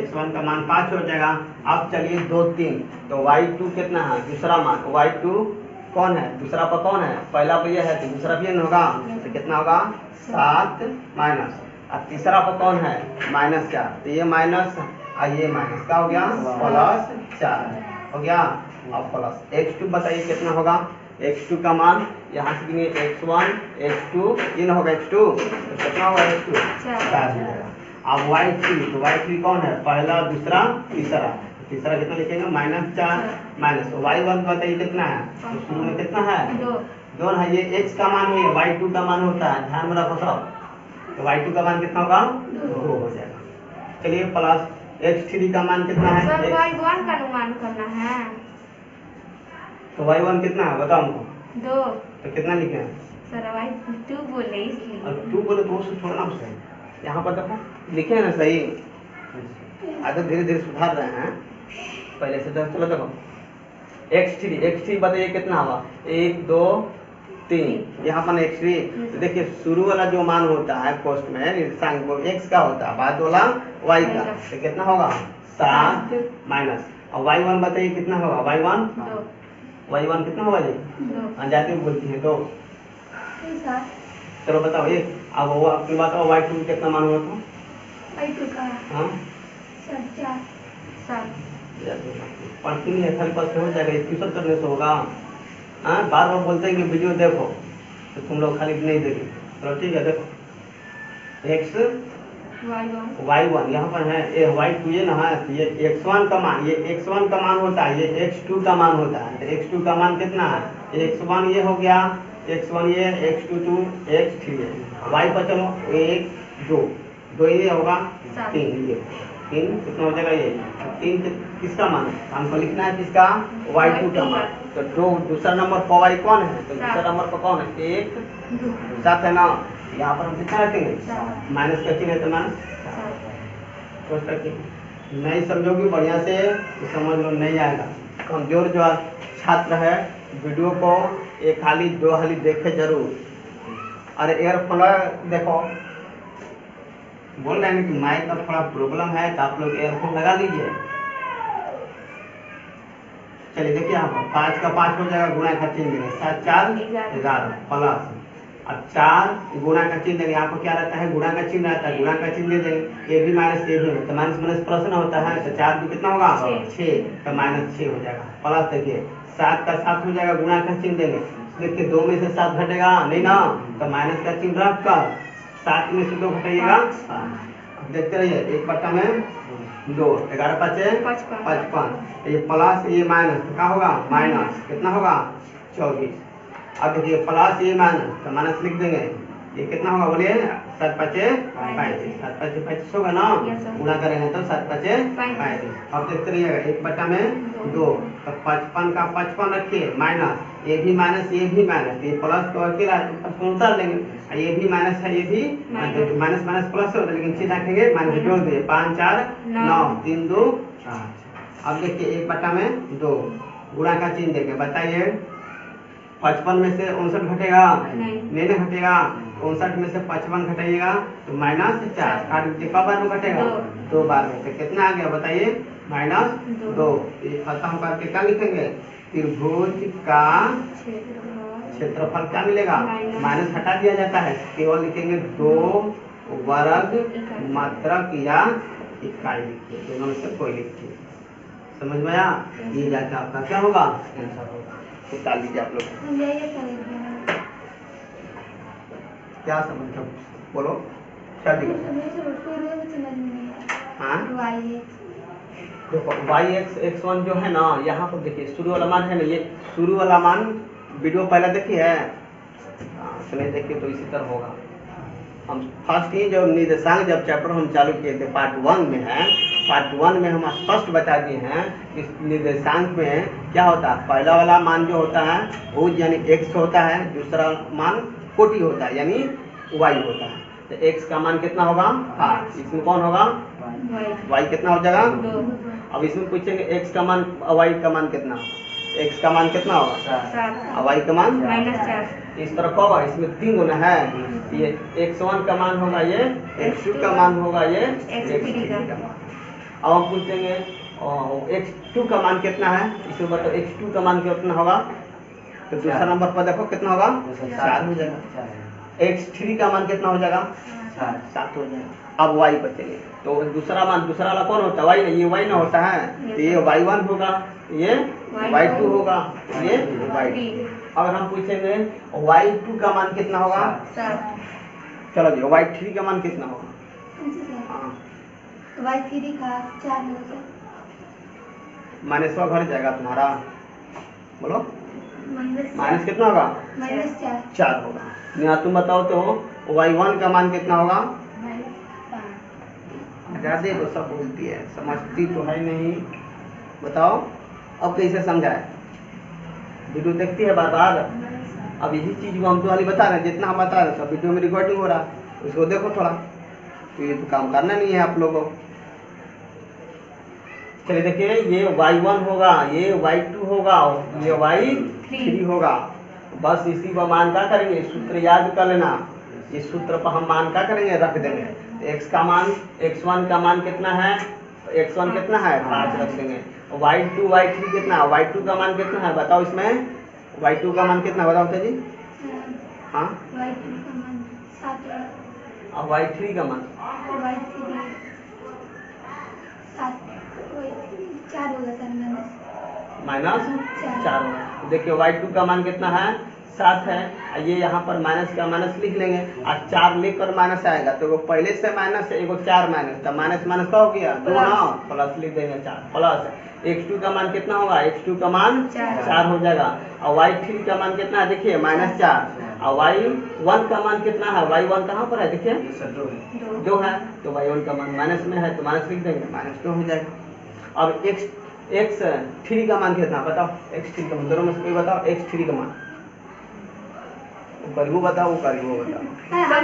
x1 का मान 5 हो जाएगा। अब चलिए 2, 3, तो y2 कितना है? दूसरा मान y2 कौन है, दूसरा पर कौन है, पहला पर ये है तो दूसरा भी होगा, तो कितना होगा 7 माइनस, अब तीसरा पर कौन है -4, तो ये माइनस और ये माइनस क्या हो गया +4 हो गया। अब प्लस x2 बताइए कितना होगा, x2 का मान यहाँ से गिनिए x1 x2 ये ना होगा x2 तो कितना होगा x2 4 हो जाएगा। अब y3 तो y3 कौन है, पहला दूसरा तीसरा, तीसरा कितना लिखेंगे -4 माइनस y1 बताइए कितना है, तो शुरू में कितना है 2 है, ये x का मान है, y2 का मान होता है, ध्यान में रखो सब, तो y2 का मान कितना होगा 2 हो जाएगा। चलिए प्लस x3 का मान कितना है, सर y1 का अनुमान करना है, तो y1 कितना है बताओ हमको, 2, तो कितना लिखे हैं, सर y2 बोले इसलिए, और 2 बोले तो उसको छोड़ना सही, यहाँ पर देखो लिखे हैं ना सही, आगे धीरे धीरे सुधार रहे हैं, पहले से तो चलो देखो x3 बताइए कितना हुआ 1 2 3, यहाँ पर x3 तो देखिए शुरू वाला जो मान होता है पोस्ट में निर्देशांक वो x का होता है, बाद वाला y का, तो कितना होगा 7 माइनस, और y1 बताइए कितना होगा y1 कितना होगा ये अनजाते में बोलती है 2, चलो बताओ ये, अब वो अपनी बात है y2 कितना मान होगा तो y2 का हाँ 7 पढ़ती नहीं है, खाली पास हो जाएगा, ट्यूशन करने से होगा, हाँ बार बार बोलते हैं कि वीडियो देखो तो तुम लोग खाली नहीं देखो, चलो ठीक है देखो x y1 यहाँ पर है, ये y2 ये ना है, ये x1 का मान, ये x1 का मान होता है, ये x2 का मान होता है, तो x2 का मान कितना है, x1 ये हो गया, x1 ये x2 x3 है, y पर चलो 1 2 ये होगा 3, ये 3 कितना हो जाएगा, ये 3 किसका मान है, हमको लिखना है किसका y2 का मान, तो दूसरा नंबर पर y कौन है, तो दूसरा नंबर पर कौन है 1 7 है ना, यहाँ पर हम कितना रखेंगे माइनस का चिन्ह है तो माइनस, नहीं समझोगे बढ़िया से तो समझ लो नहीं आएगा, कमजोर जो छात्र है वीडियो को एक हाली 2 हाली देखे जरूर, अरे एयरफोन देखो बोल रहे हैं कि माइक का थोड़ा प्रॉब्लम है तो आप लोग एयरफोन लगा लीजिए। चलिए देखिए यहाँ पर 5 का 5 हो जाएगा, गुणा का चिन्ह देंगे 7 4 11 प्लस, अब 4 गुणा का चिन्ह देंगे, यहाँ पर क्या रहता है गुणा का चिन्ह रहता है, गुणा का चिन्ह दे देंगे, ए भी माइनस ए भी होता है, माइनस माइनस प्लस ना होता है, तो 4 कितना होगा 6 तो -6 हो जाएगा, प्लस देखिए 7 का 7 हो जाएगा, गुणा का चिन्ह देंगे, देखिए 2 में से 7 घटेगा नहीं ना, तो माइनस का चिन्ह रख कर 7 में से 2 घटाइएगा, देखते रहिए 1 बटा में 2 11 5 55, ये प्लस ये माइनस तो क्या होगा माइनस कितना होगा 24, अब देखिए प्लस ये माइनस तो माइनस लिख देंगे, ये कितना होगा बोलिए 7 5 35, 7 5 35 होगा ना, गुणा करेंगे तो 7 5 35, अब देखते रहिएगा 1 बटा में 2 तो 55 का 55 रखिए माइनस, ये भी माइनस ये भी माइनस, ये प्लस तो अकेला उतार लेंगे, ये भी माइनस है ये भी माइनस माइनस प्लस होता है, लेकिन चिन्ह रखेंगे माइनस जोड़ दिए 5 4 9 3 2 8। अब देखिए 1 बटा में 2 गुणा का चिन्ह देंगे, बताइए 55 में से 59 घटेगा नहीं ना घटेगा, 59 में से 55 घटाइएगा तो -4 काट दीजिए, कब बार में घटेगा 2 बार में, तो कितना आ गया बताइए -2, ये खत्म करके क्या लिखेंगे त्रिभुज का क्षेत्रफल क्या मिलेगा, माइनस हटा दिया जाता है, केवल लिखेंगे 2 वर्ग मात्रक या इकाई लिखिए, दोनों में से कोई लिखिए, समझ में आया, ये जाकर आपका क्या होगा आंसर होगा, डाल दीजिए आप लोग क्या समझ बोलो क्या हाँ देखो y(x1) जो है ना, यहाँ पर देखिए शुरू वाला मान है ना, ये शुरू वाला मान वीडियो पहले देखी है, तो नहीं देखिए तो इसी तरह होगा, हम फर्स्ट ही जब निर्देशांक जब चैप्टर हम चालू किए थे पार्ट 1 में है, पार्ट 1 में हम स्पष्ट बता दिए हैं इस निर्देशांक में क्या होता है, पहला वाला मान जो होता है वो यानी x होता है, दूसरा मान कोटि होता है यानी y होता है, तो x का मान कितना होगा 5, इसमें कौन होगा y कितना हो जाएगा, अब इसमें पूछेंगे x का मान y का मान कितना, x का मान कितना होगा और y का मान -4, इस तरफ होगा, इसमें 3 गुना है, ये x1 का मान होगा, ये x2 का मान होगा, ये x3 का मान, अब हम पूछेंगे x2 का मान कितना है, इसमें बताओ x2 का मान कितना होगा, तो दूसरा नंबर पर देखो कितना होगा 4 हो जाएगा। x3 का मान कितना हो जाएगा 7 हो जाएगा। अब y पर चलिए, तो दूसरा वाला कौन होता है y ना, ये y ना होता है, तो ये y1 होगा, ये y2 होगा, ये y3। अगर हम पूछेंगे y2 का मान कितना होगा, चलो जी y3 का मान कितना होगा, y3 का 4 होगा, माइनस का घर जाएगा तुम्हारा, बोलो माइनस कितना होगा -4 होगा। यहाँ तुम बताओ तो y1 का मान कितना होगा, ज्यादा तो सब बोलती है, समझती तो है नहीं, बताओ अब कैसे समझाए, वीडियो देखती है बार बार। अब यही चीज को हम तो वाली बता रहे हैं, जितना हम बता रहे हैं सब वीडियो में रिकॉर्डिंग हो रहा है, उसको देखो थोड़ा, तो ये तो काम करना नहीं है आप लोगों को। चलिए देखिए, ये y1 होगा, ये y2 होगा, ये y3 होगा। बस इसी पर मान क्या करेंगे, सूत्र याद कर लेना, इस सूत्र पर हम मान क्या करेंगे, रख देंगे। x का मान, x1 का मान कितना है, x1 कितना है 5 रख देंगे, y2 y3 कितना है, y2 का मान कितना है बताओ, इसमें y2 का मान कितना बताओ तो जी, हाँ y2 का मान 7 है, और y3 का मान y3 4 होगा सर, -4 होगा। देखिए y2 का मान कितना है 7 है, ये यहाँ पर माइनस का माइनस लिख लेंगे, और 4 लेकर माइनस आएगा, तो वो पहले से माइनस है, एगो 4 माइनस, तो माइनस माइनस का हो गया 2 ना, प्लस लिख देंगे 4 प्लस। x2 का मान कितना होगा, x2 का मान 4 हो जाएगा, और y3 का मान कितना है देखिए -4, और y1 का मान कितना है, y1 कहाँ पर है देखिए 2 है, तो y1 का मान माइनस में है, तो माइनस लिख देंगे, -2 हो जाएगा। अब x3 का मान कितना बताओ, x3 का मान दोनों में से कोई बताओ, x3 का मान करीबो बताओ, वो करीबो बताओ,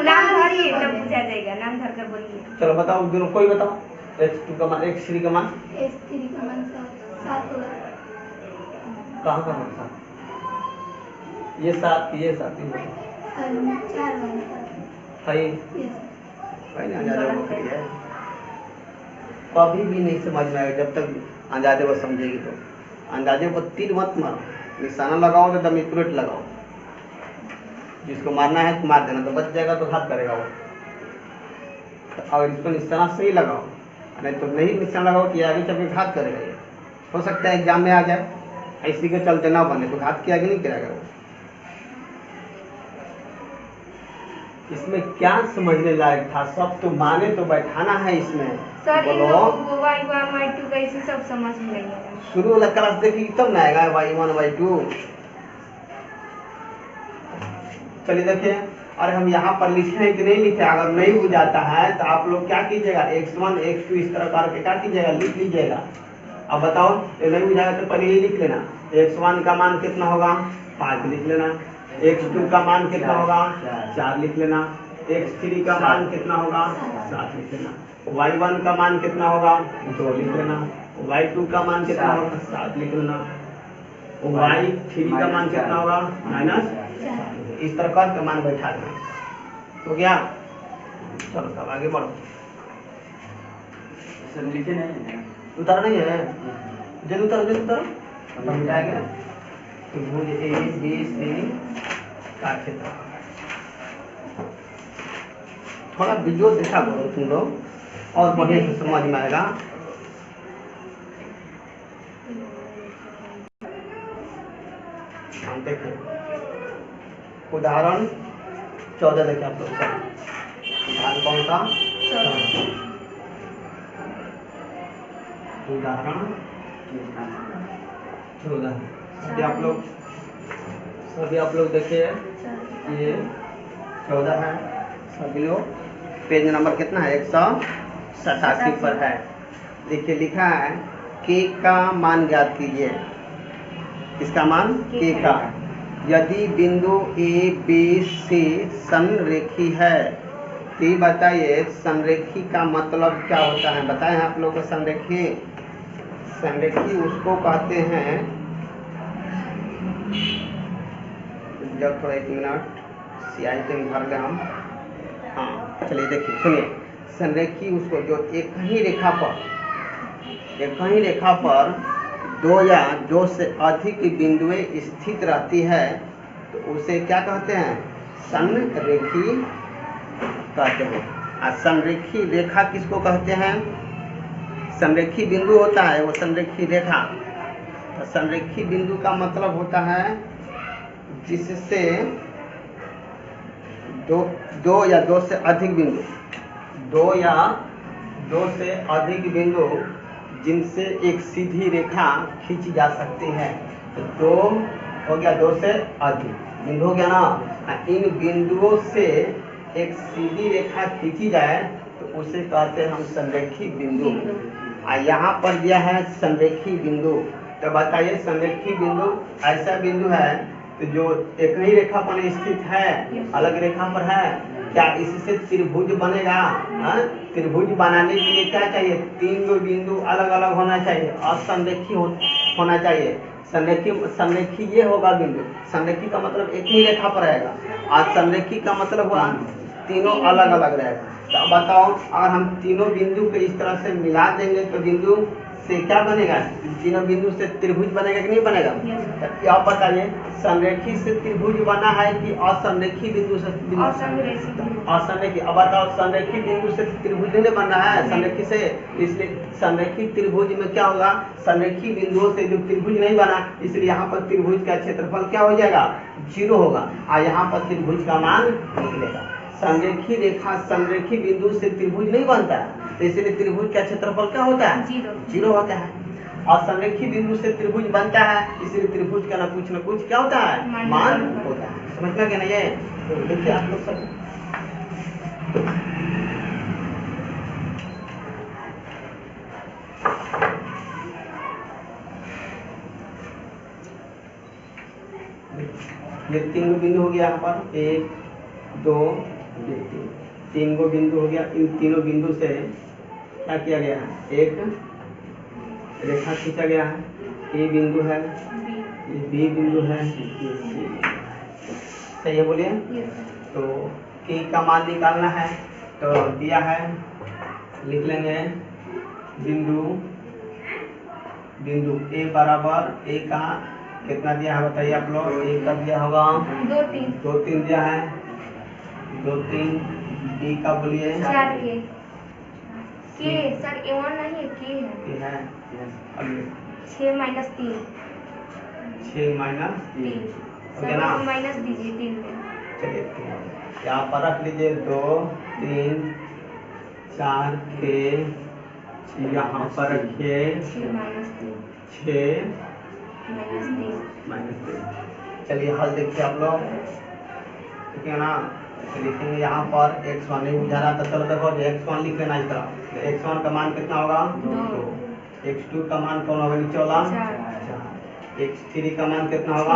नाम धरिए तब पूछा जाएगा, नाम धर कर बोलिए। चलो बताओ दोनों, कोई बताओ x2 का मान, x3 का मान, x3 का मान 7 होगा, कहाँ का मान 7, ये 7 ये 7 ही 4 होगा सही, भाई ना अंदाजा बकरी है, कभी भी नहीं समझ में आएगा जब तक अंदाजे पर समझेगी। तो अंदाजे पर तीर मत मारो, निशाना लगाओ तो डमी एक्यूरेट लगाओ, जिसको मारना है तो मार देना, तो बच जाएगा तो घात करेगा वो, और इसको निशाना सही लगाओ, नहीं तो नहीं निशाना लगाओ तो आगे चल के घात करेगा। ये हो सकता है एग्जाम में आ जाए, इसी के चलते ना बने, तो घात किया कि नहीं करेगा वो। इसमें क्या समझने लायक था, सब तो माने तो बैठाना है इसमें। सर बोलो y1 y2 कैसे सब समझ में नहीं आया, शुरू वाला क्लास देखिए तब ना आएगा y1 y2। चलिए देखिए, और हम यहाँ पर लिखे कि नहीं लिखे, अगर नहीं हो जाता है तो आप लोग क्या कीजिएगा, x1 x2 इस तरह करके क्या कीजिएगा, लिख लीजिएगा। अब बताओ ये नहीं हो जाएगा तो पहले ये लिख लेना, x1 का मान कितना होगा 5 लिख लेना, x2 का मान कितना होगा 4 लिख लेना, x3 का मान कितना होगा 7 लिख लेना, y1 का मान कितना होगा 2 लिख लेना, y2 का मान कितना होगा 7 लिख लेना, y3 का मान कितना होगा -4। इस तरह करके मान बैठा देना, तो क्या चलो सब आगे बढ़ो। सर लिखे नहीं है, उतारा नहीं है, जल्दी उतारो मिटाएगा, त्रिभुज ABC का क्षेत्र। थोड़ा वीडियो देखा करो तुम लोग और बढ़िया से समझ में आएगा। हम देखें उदाहरण 14 देखें आप लोग, उदाहरण कौन सा, उदाहरण 14। सभी आप लोग देखिए, ये 14 है, सभी लोग पेज नंबर कितना है 187 पर है। देखिए लिखा है k का मान ज्ञात कीजिए, किसका मान, k का, यदि बिंदु a b c संरेखी है। तो ये बताइए संरेखी का मतलब क्या होता है, बताएं आप लोग को। संरेखी उसको कहते हैं, जब थोड़ा 1 मिनट सियाही पे भर ले हम, हाँ चलिए देखिए सुनिए, संरेखी उसको जो एक ही रेखा पर दो या दो से अधिक बिंदुएं स्थित रहती है तो उसे क्या कहते हैं? संरेखी कहते हैं। और संरेखी रेखा किसको कहते हैं? संरेखी बिंदु होता है वो संरेखी रेखा। तो संरेखी बिंदु का मतलब होता है जिससे दो या दो से अधिक बिंदु, दो या दो से अधिक बिंदु जिनसे एक सीधी रेखा खींची जा सकती है। तो दो हो गया, दो से अधिक बिंदु हो गया ना। इन बिंदुओं से एक सीधी रेखा खींची जाए तो उसे कहते हैं हम संरेखी बिंदु। यहाँ पर दिया है संरेखी बिंदु। तो बताइए संरेखी बिंदु ऐसा बिंदु है तो जो एक ही रेखा पर स्थित है, अलग रेखा पर है, क्या इससे त्रिभुज बनेगा? त्रिभुज बनाने के लिए क्या चाहिए? तीन दो बिंदु अलग अलग होना चाहिए और संरेखी होना चाहिए। संरेखी ये होगा बिंदु। संरेखी का मतलब एक ही रेखा पर रहेगा और संरेखी का मतलब हुआ तीनों अलग अलग रहेगा। तो बताओ अगर हम तीनों बिंदु को इस तरह से मिला देंगे तो बिंदु से क्या बनेगा? तीनों बिंदु से त्रिभुज बनेगा कि नहीं बनेगा? तो आप बताइए संरेखी से त्रिभुज बना है कि असंरेखी बिंदु से? असंरेखी। अब बताओ संरेखी बिंदु से त्रिभुज नहीं बन रहा है संरेखी से, इसलिए संरेखी त्रिभुज में क्या होगा? संरेखी बिंदुओं से जो त्रिभुज नहीं बना, इसलिए यहाँ पर त्रिभुज का क्षेत्रफल क्या हो जाएगा? 0 होगा और यहाँ पर त्रिभुज का मान निकलेगा। संरेखी रेखा संरेखी बिंदु से त्रिभुज नहीं बनता है तो इसलिए त्रिभुज का क्षेत्रफल क्या होता है? 0 होता है। और संरेखी बिंदु से त्रिभुज बनता है इसलिए त्रिभुज का न कुछ क्या होता है? मान होता है। समझना क्या नहीं है? तो देखिए आप लोग सब ये तीन बिंदु हो गया यहाँ पर, 1 2 तीन गो बिंदु हो गया। इन तीनों बिंदु से क्या किया गया है? एक रेखा खींचा गया है। ए बिंदु है, ये बी बिंदु है, ये सी। सही है बोलिए। तो के का मान निकालना है तो दिया है, लिख लेंगे बिंदु ए बराबर ए का कितना दिया है बताइए आप लोग? ए का दिया होगा 2 3 दिया है, 2 3। बी का बोलिए 4 के सर A1 नहीं के है। अब 6 - 3 6 माइनस 3 हो गया ना? माइनस दीजिए 3 में। चलिए यहाँ पर रख लीजिए 2 3 4 के, यहाँ पर रखिए 6 - 6 -3। चलिए हल देखिए आप लोग, ठीक है ना? तो लिखेंगे यहाँ पर x1 नहीं बुझा रहा तो चलो देखो x1 लिख लेना इस तरह। तो x1 का मान कितना होगा? 2। x2 का मान कौन होगा? नीचे वाला 4। x3 का मान कितना होगा?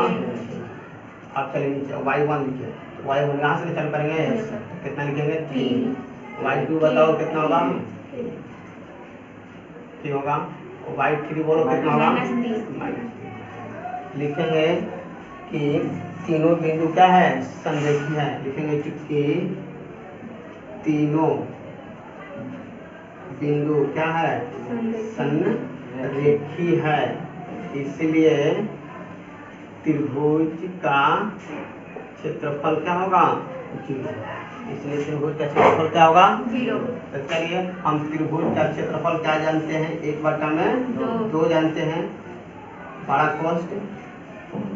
अब चलिए नीचे y1 लिखिए। तो y1 यहाँ से चल करेंगे कितना लिखेंगे? 3। y2 बताओ कितना होगा? 3 होगा। y3 बोलो कितना होगा? -3। लिखेंगे कि तीनों बिंदु क्या है? संरेखी है। लिखेंगे कि तीनों बिंदु क्या है? संरेखी है, इसलिए त्रिभुज का क्षेत्रफल क्या होगा? 0। इसलिए त्रिभुज का क्षेत्रफल क्या होगा? 0। तो चलिए हम त्रिभुज का क्षेत्रफल क्या जानते हैं? 1/2 जानते हैं। बड़ा कोष्ठ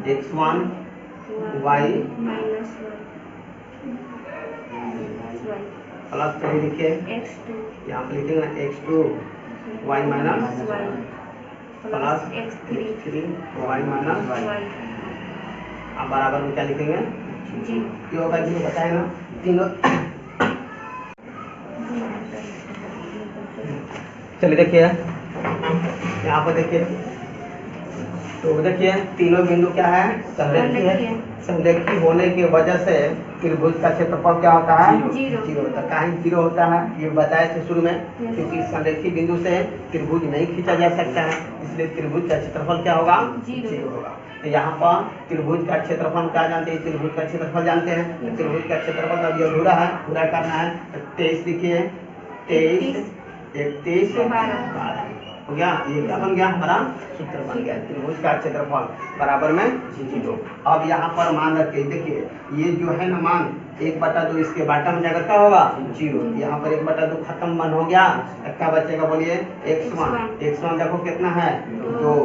x1 y प्लस चलिए लिखिए यहाँ पे लिखेंगे ना x2 y minus plus x3 y minus y। अब बराबर में क्या लिखेंगे? क्यों होगा? जी बताए ना तीनों। चलिए देखिए यहाँ पर देखिए, तो देखिए तीनों बिंदु क्या है? संरेखी है। संरेखी होने की वजह से त्रिभुज का क्षेत्रफल क्या होता है? 0 होता है। कहीं 0 होता है ये बताए थे शुरू में, क्योंकि संरेखी बिंदु से त्रिभुज नहीं खींचा जा सकता है, इसलिए त्रिभुज का क्षेत्रफल क्या होगा? 0 होगा। तो यहाँ पर त्रिभुज का क्षेत्रफल क्या जानते हैं? त्रिभुज का क्षेत्रफल जानते हैं। त्रिभुज का क्षेत्रफल अब ये अधूरा है, पूरा करना है। तो 23 लिखिए, 23 31 12। हो गया। ये क्या बन गया हमारा सूत्र बन गया, त्रिभुज का क्षेत्रफल बराबर में 0। अब यहाँ पर मान रखे, देखिए ये जो है ना मान 1/2 इसके बाटा में जाकर क्या होगा 0। यहाँ पर 1/2 खत्म मान हो गया, क्या बचेगा बोलिए x1। x1 देखो कितना है 2,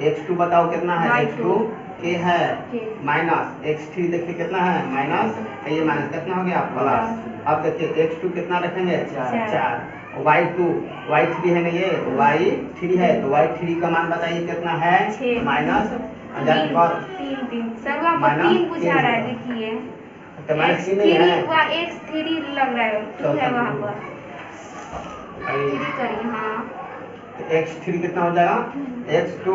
x2 बताओ कितना है x2 के है माइनस, x3 देखिए कितना है माइनस, ये माइनस कितना हो गया प्लस। अब देखिए x2 कितना रखेंगे 4, y3 है ना ये y3 है, तो y3 का मान बताइए कितना है माइनस तीन पूछा रहा है, देखिए माइनस 3 नहीं है x3 लग रहा है, तो है वहाँ पर करिए। हाँ x3 कितना हो जाएगा x2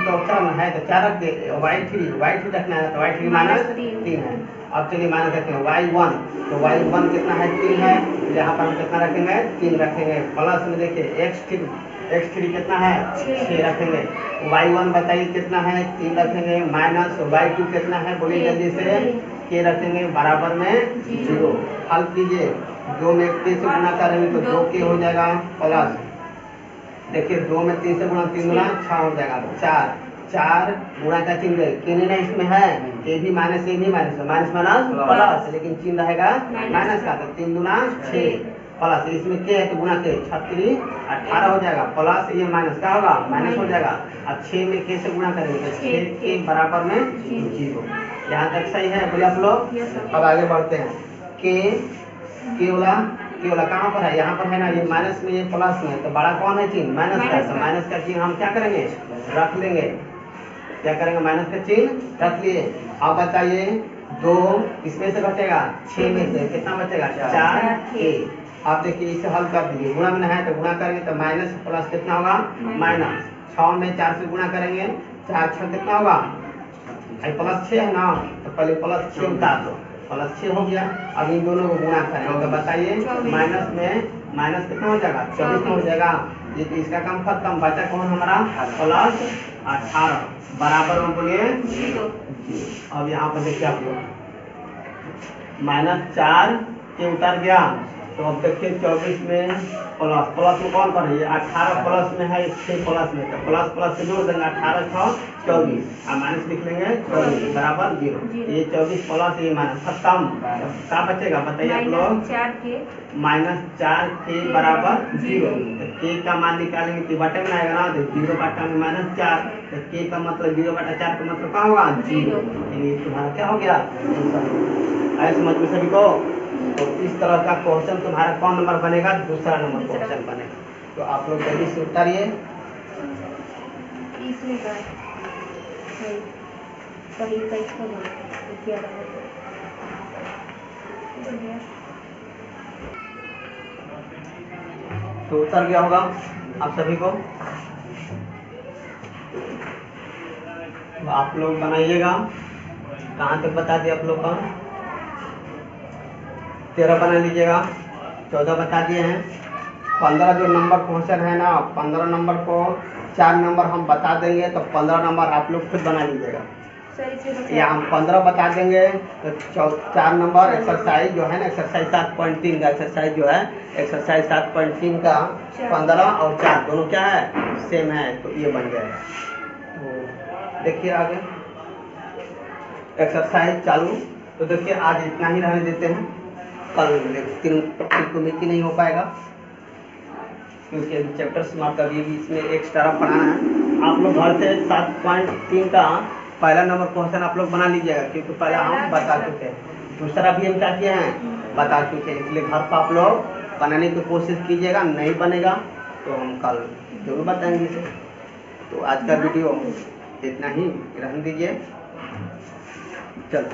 तो 4 है तो 4 रख दे, y3 रखना है तो y3 माइनस 3 है। अब चलिए माइनस करते हैं y1, तो y1 कितना है 3 है, तो यहाँ पर हम कितना रखेंगे 3 रखेंगे। प्लस में देखिए x3 कितना है 6 रखेंगे, y1 बताइए कितना है 3 रखेंगे, माइनस y2 कितना है बोलिए जल्दी से के रखेंगे बराबर में 0। हल कीजिए, 2 में 3 से गुणा करेंगे तो 2 के हो जाएगा प्लस, देखिए 2 में 3 से गुणा 3 गुना 6 हो जाएगा 4 गुणा का चिन्ह किन्हीं ना इसमें है, ये भी माइनस ये भी माइनस माइनस प्लस, लेकिन चिन्ह रहेगा माइनस का, तो 3 गुना 6 प्लस, इसमें के है तो गुणा के 36 18 हो जाएगा, प्लस ये माइनस का होगा माइनस हो जाएगा। अब 6 में के से गुणा करेंगे तो 6 के बराबर में 0। यहाँ तक सही है बोले आप लोग। अब आगे बढ़ते हैं, के वाला कहाँ पर है, यहाँ पर है ना, ये माइनस में ये प्लस में, तो बड़ा कौन है चिन्ह माइनस का, तो माइनस का चिन्ह हम क्या करेंगे रख लेंगे, क्या करेंगे माइनस का चिन्ह रख लिए। अब बताइए 2 इसमें से घटेगा 6 में से कितना बचेगा 4 के। अब देखिए इसे हल कर दीजिए, गुणा में है तो गुणा करेंगे तो माइनस प्लस कितना होगा माइनस, 6 में 4 से गुणा करेंगे 4 6 कितना होगा, प्लस 6 है ना, तो पहले प्लस 6 उतार दो, प्लस 6 हो गया। अब इन दोनों को गुणा करेंगे तो बताइए माइनस में माइनस कितना हो जाएगा 24 हो जाएगा। ये तो इसका काम खत्म, बचा कौन हमारा प्लस 18 बराबर में बोलिए 0। अब यहाँ पर देखिए आप लोग -4 के उतार गया, तो अब देखिए 24 में प्लस में कौन पर है, ये 18 प्लस में है 6 प्लस में, तो प्लस प्लस से जोड़ देंगे 18 6 24, अब माइनस लिख लेंगे 24 बराबर 0। ये 24 प्लस ये माइनस खत्म, क्या बचेगा बताइए आप लोग -4 के बराबर 0। तो के का मान निकालेंगे तो बटे में आएगा ना, तो 0 बटा में -4, तो के का मतलब 0/4 का मतलब क्या होगा 0। ये तुम्हारा क्या हो गया ऐसे समझ में सभी को। तो इस तरह का क्वेश्चन तुम्हारा कौन नंबर बनेगा, दूसरा नंबर क्वेश्चन बनेगा। तो आप लोग जल्दी से उतारिए। तो उतर गया होगा आप सभी को, तो आप लोग बनाइएगा। कहाँ तक बता दिए आप लोग का, 13 बना लीजिएगा, 14 बता दिए हैं। 15 जो नंबर क्वेश्चन है ना, 15 नंबर को 4 नंबर हम बता देंगे, तो 15 नंबर आप लोग खुद बना लीजिएगा। या हम 15 बता देंगे तो 4 नंबर एक्सरसाइज जो है ना, एक्सरसाइज 7.3 का एक्सरसाइज जो है, एक्सरसाइज 7.3 का 15 और 4 दोनों क्या है सेम है, तो ये बन जाएगा। तो देखिए आगे एक्सरसाइज चालू। तो देखिए आज इतना ही रहने देते हैं, कल त्रिकोणमिति नहीं हो पाएगा क्योंकि अभी चैप्टर समाप्त, अभी इसमें एक्स्ट्रा पढ़ाना है। आप लोग घर से 7.3 का पहला नंबर क्वेश्चन आप लोग बना लीजिएगा, क्योंकि पहला हम बता चुके हैं, दूसरा भी हम क्या किए हैं बता चुके हैं, इसलिए घर पर आप लोग बनाने की कोशिश कीजिएगा। नहीं बनेगा तो हम कल जरूर बताएंगे इसे। तो आज का वीडियो इतना ही रहने दीजिए, चलो।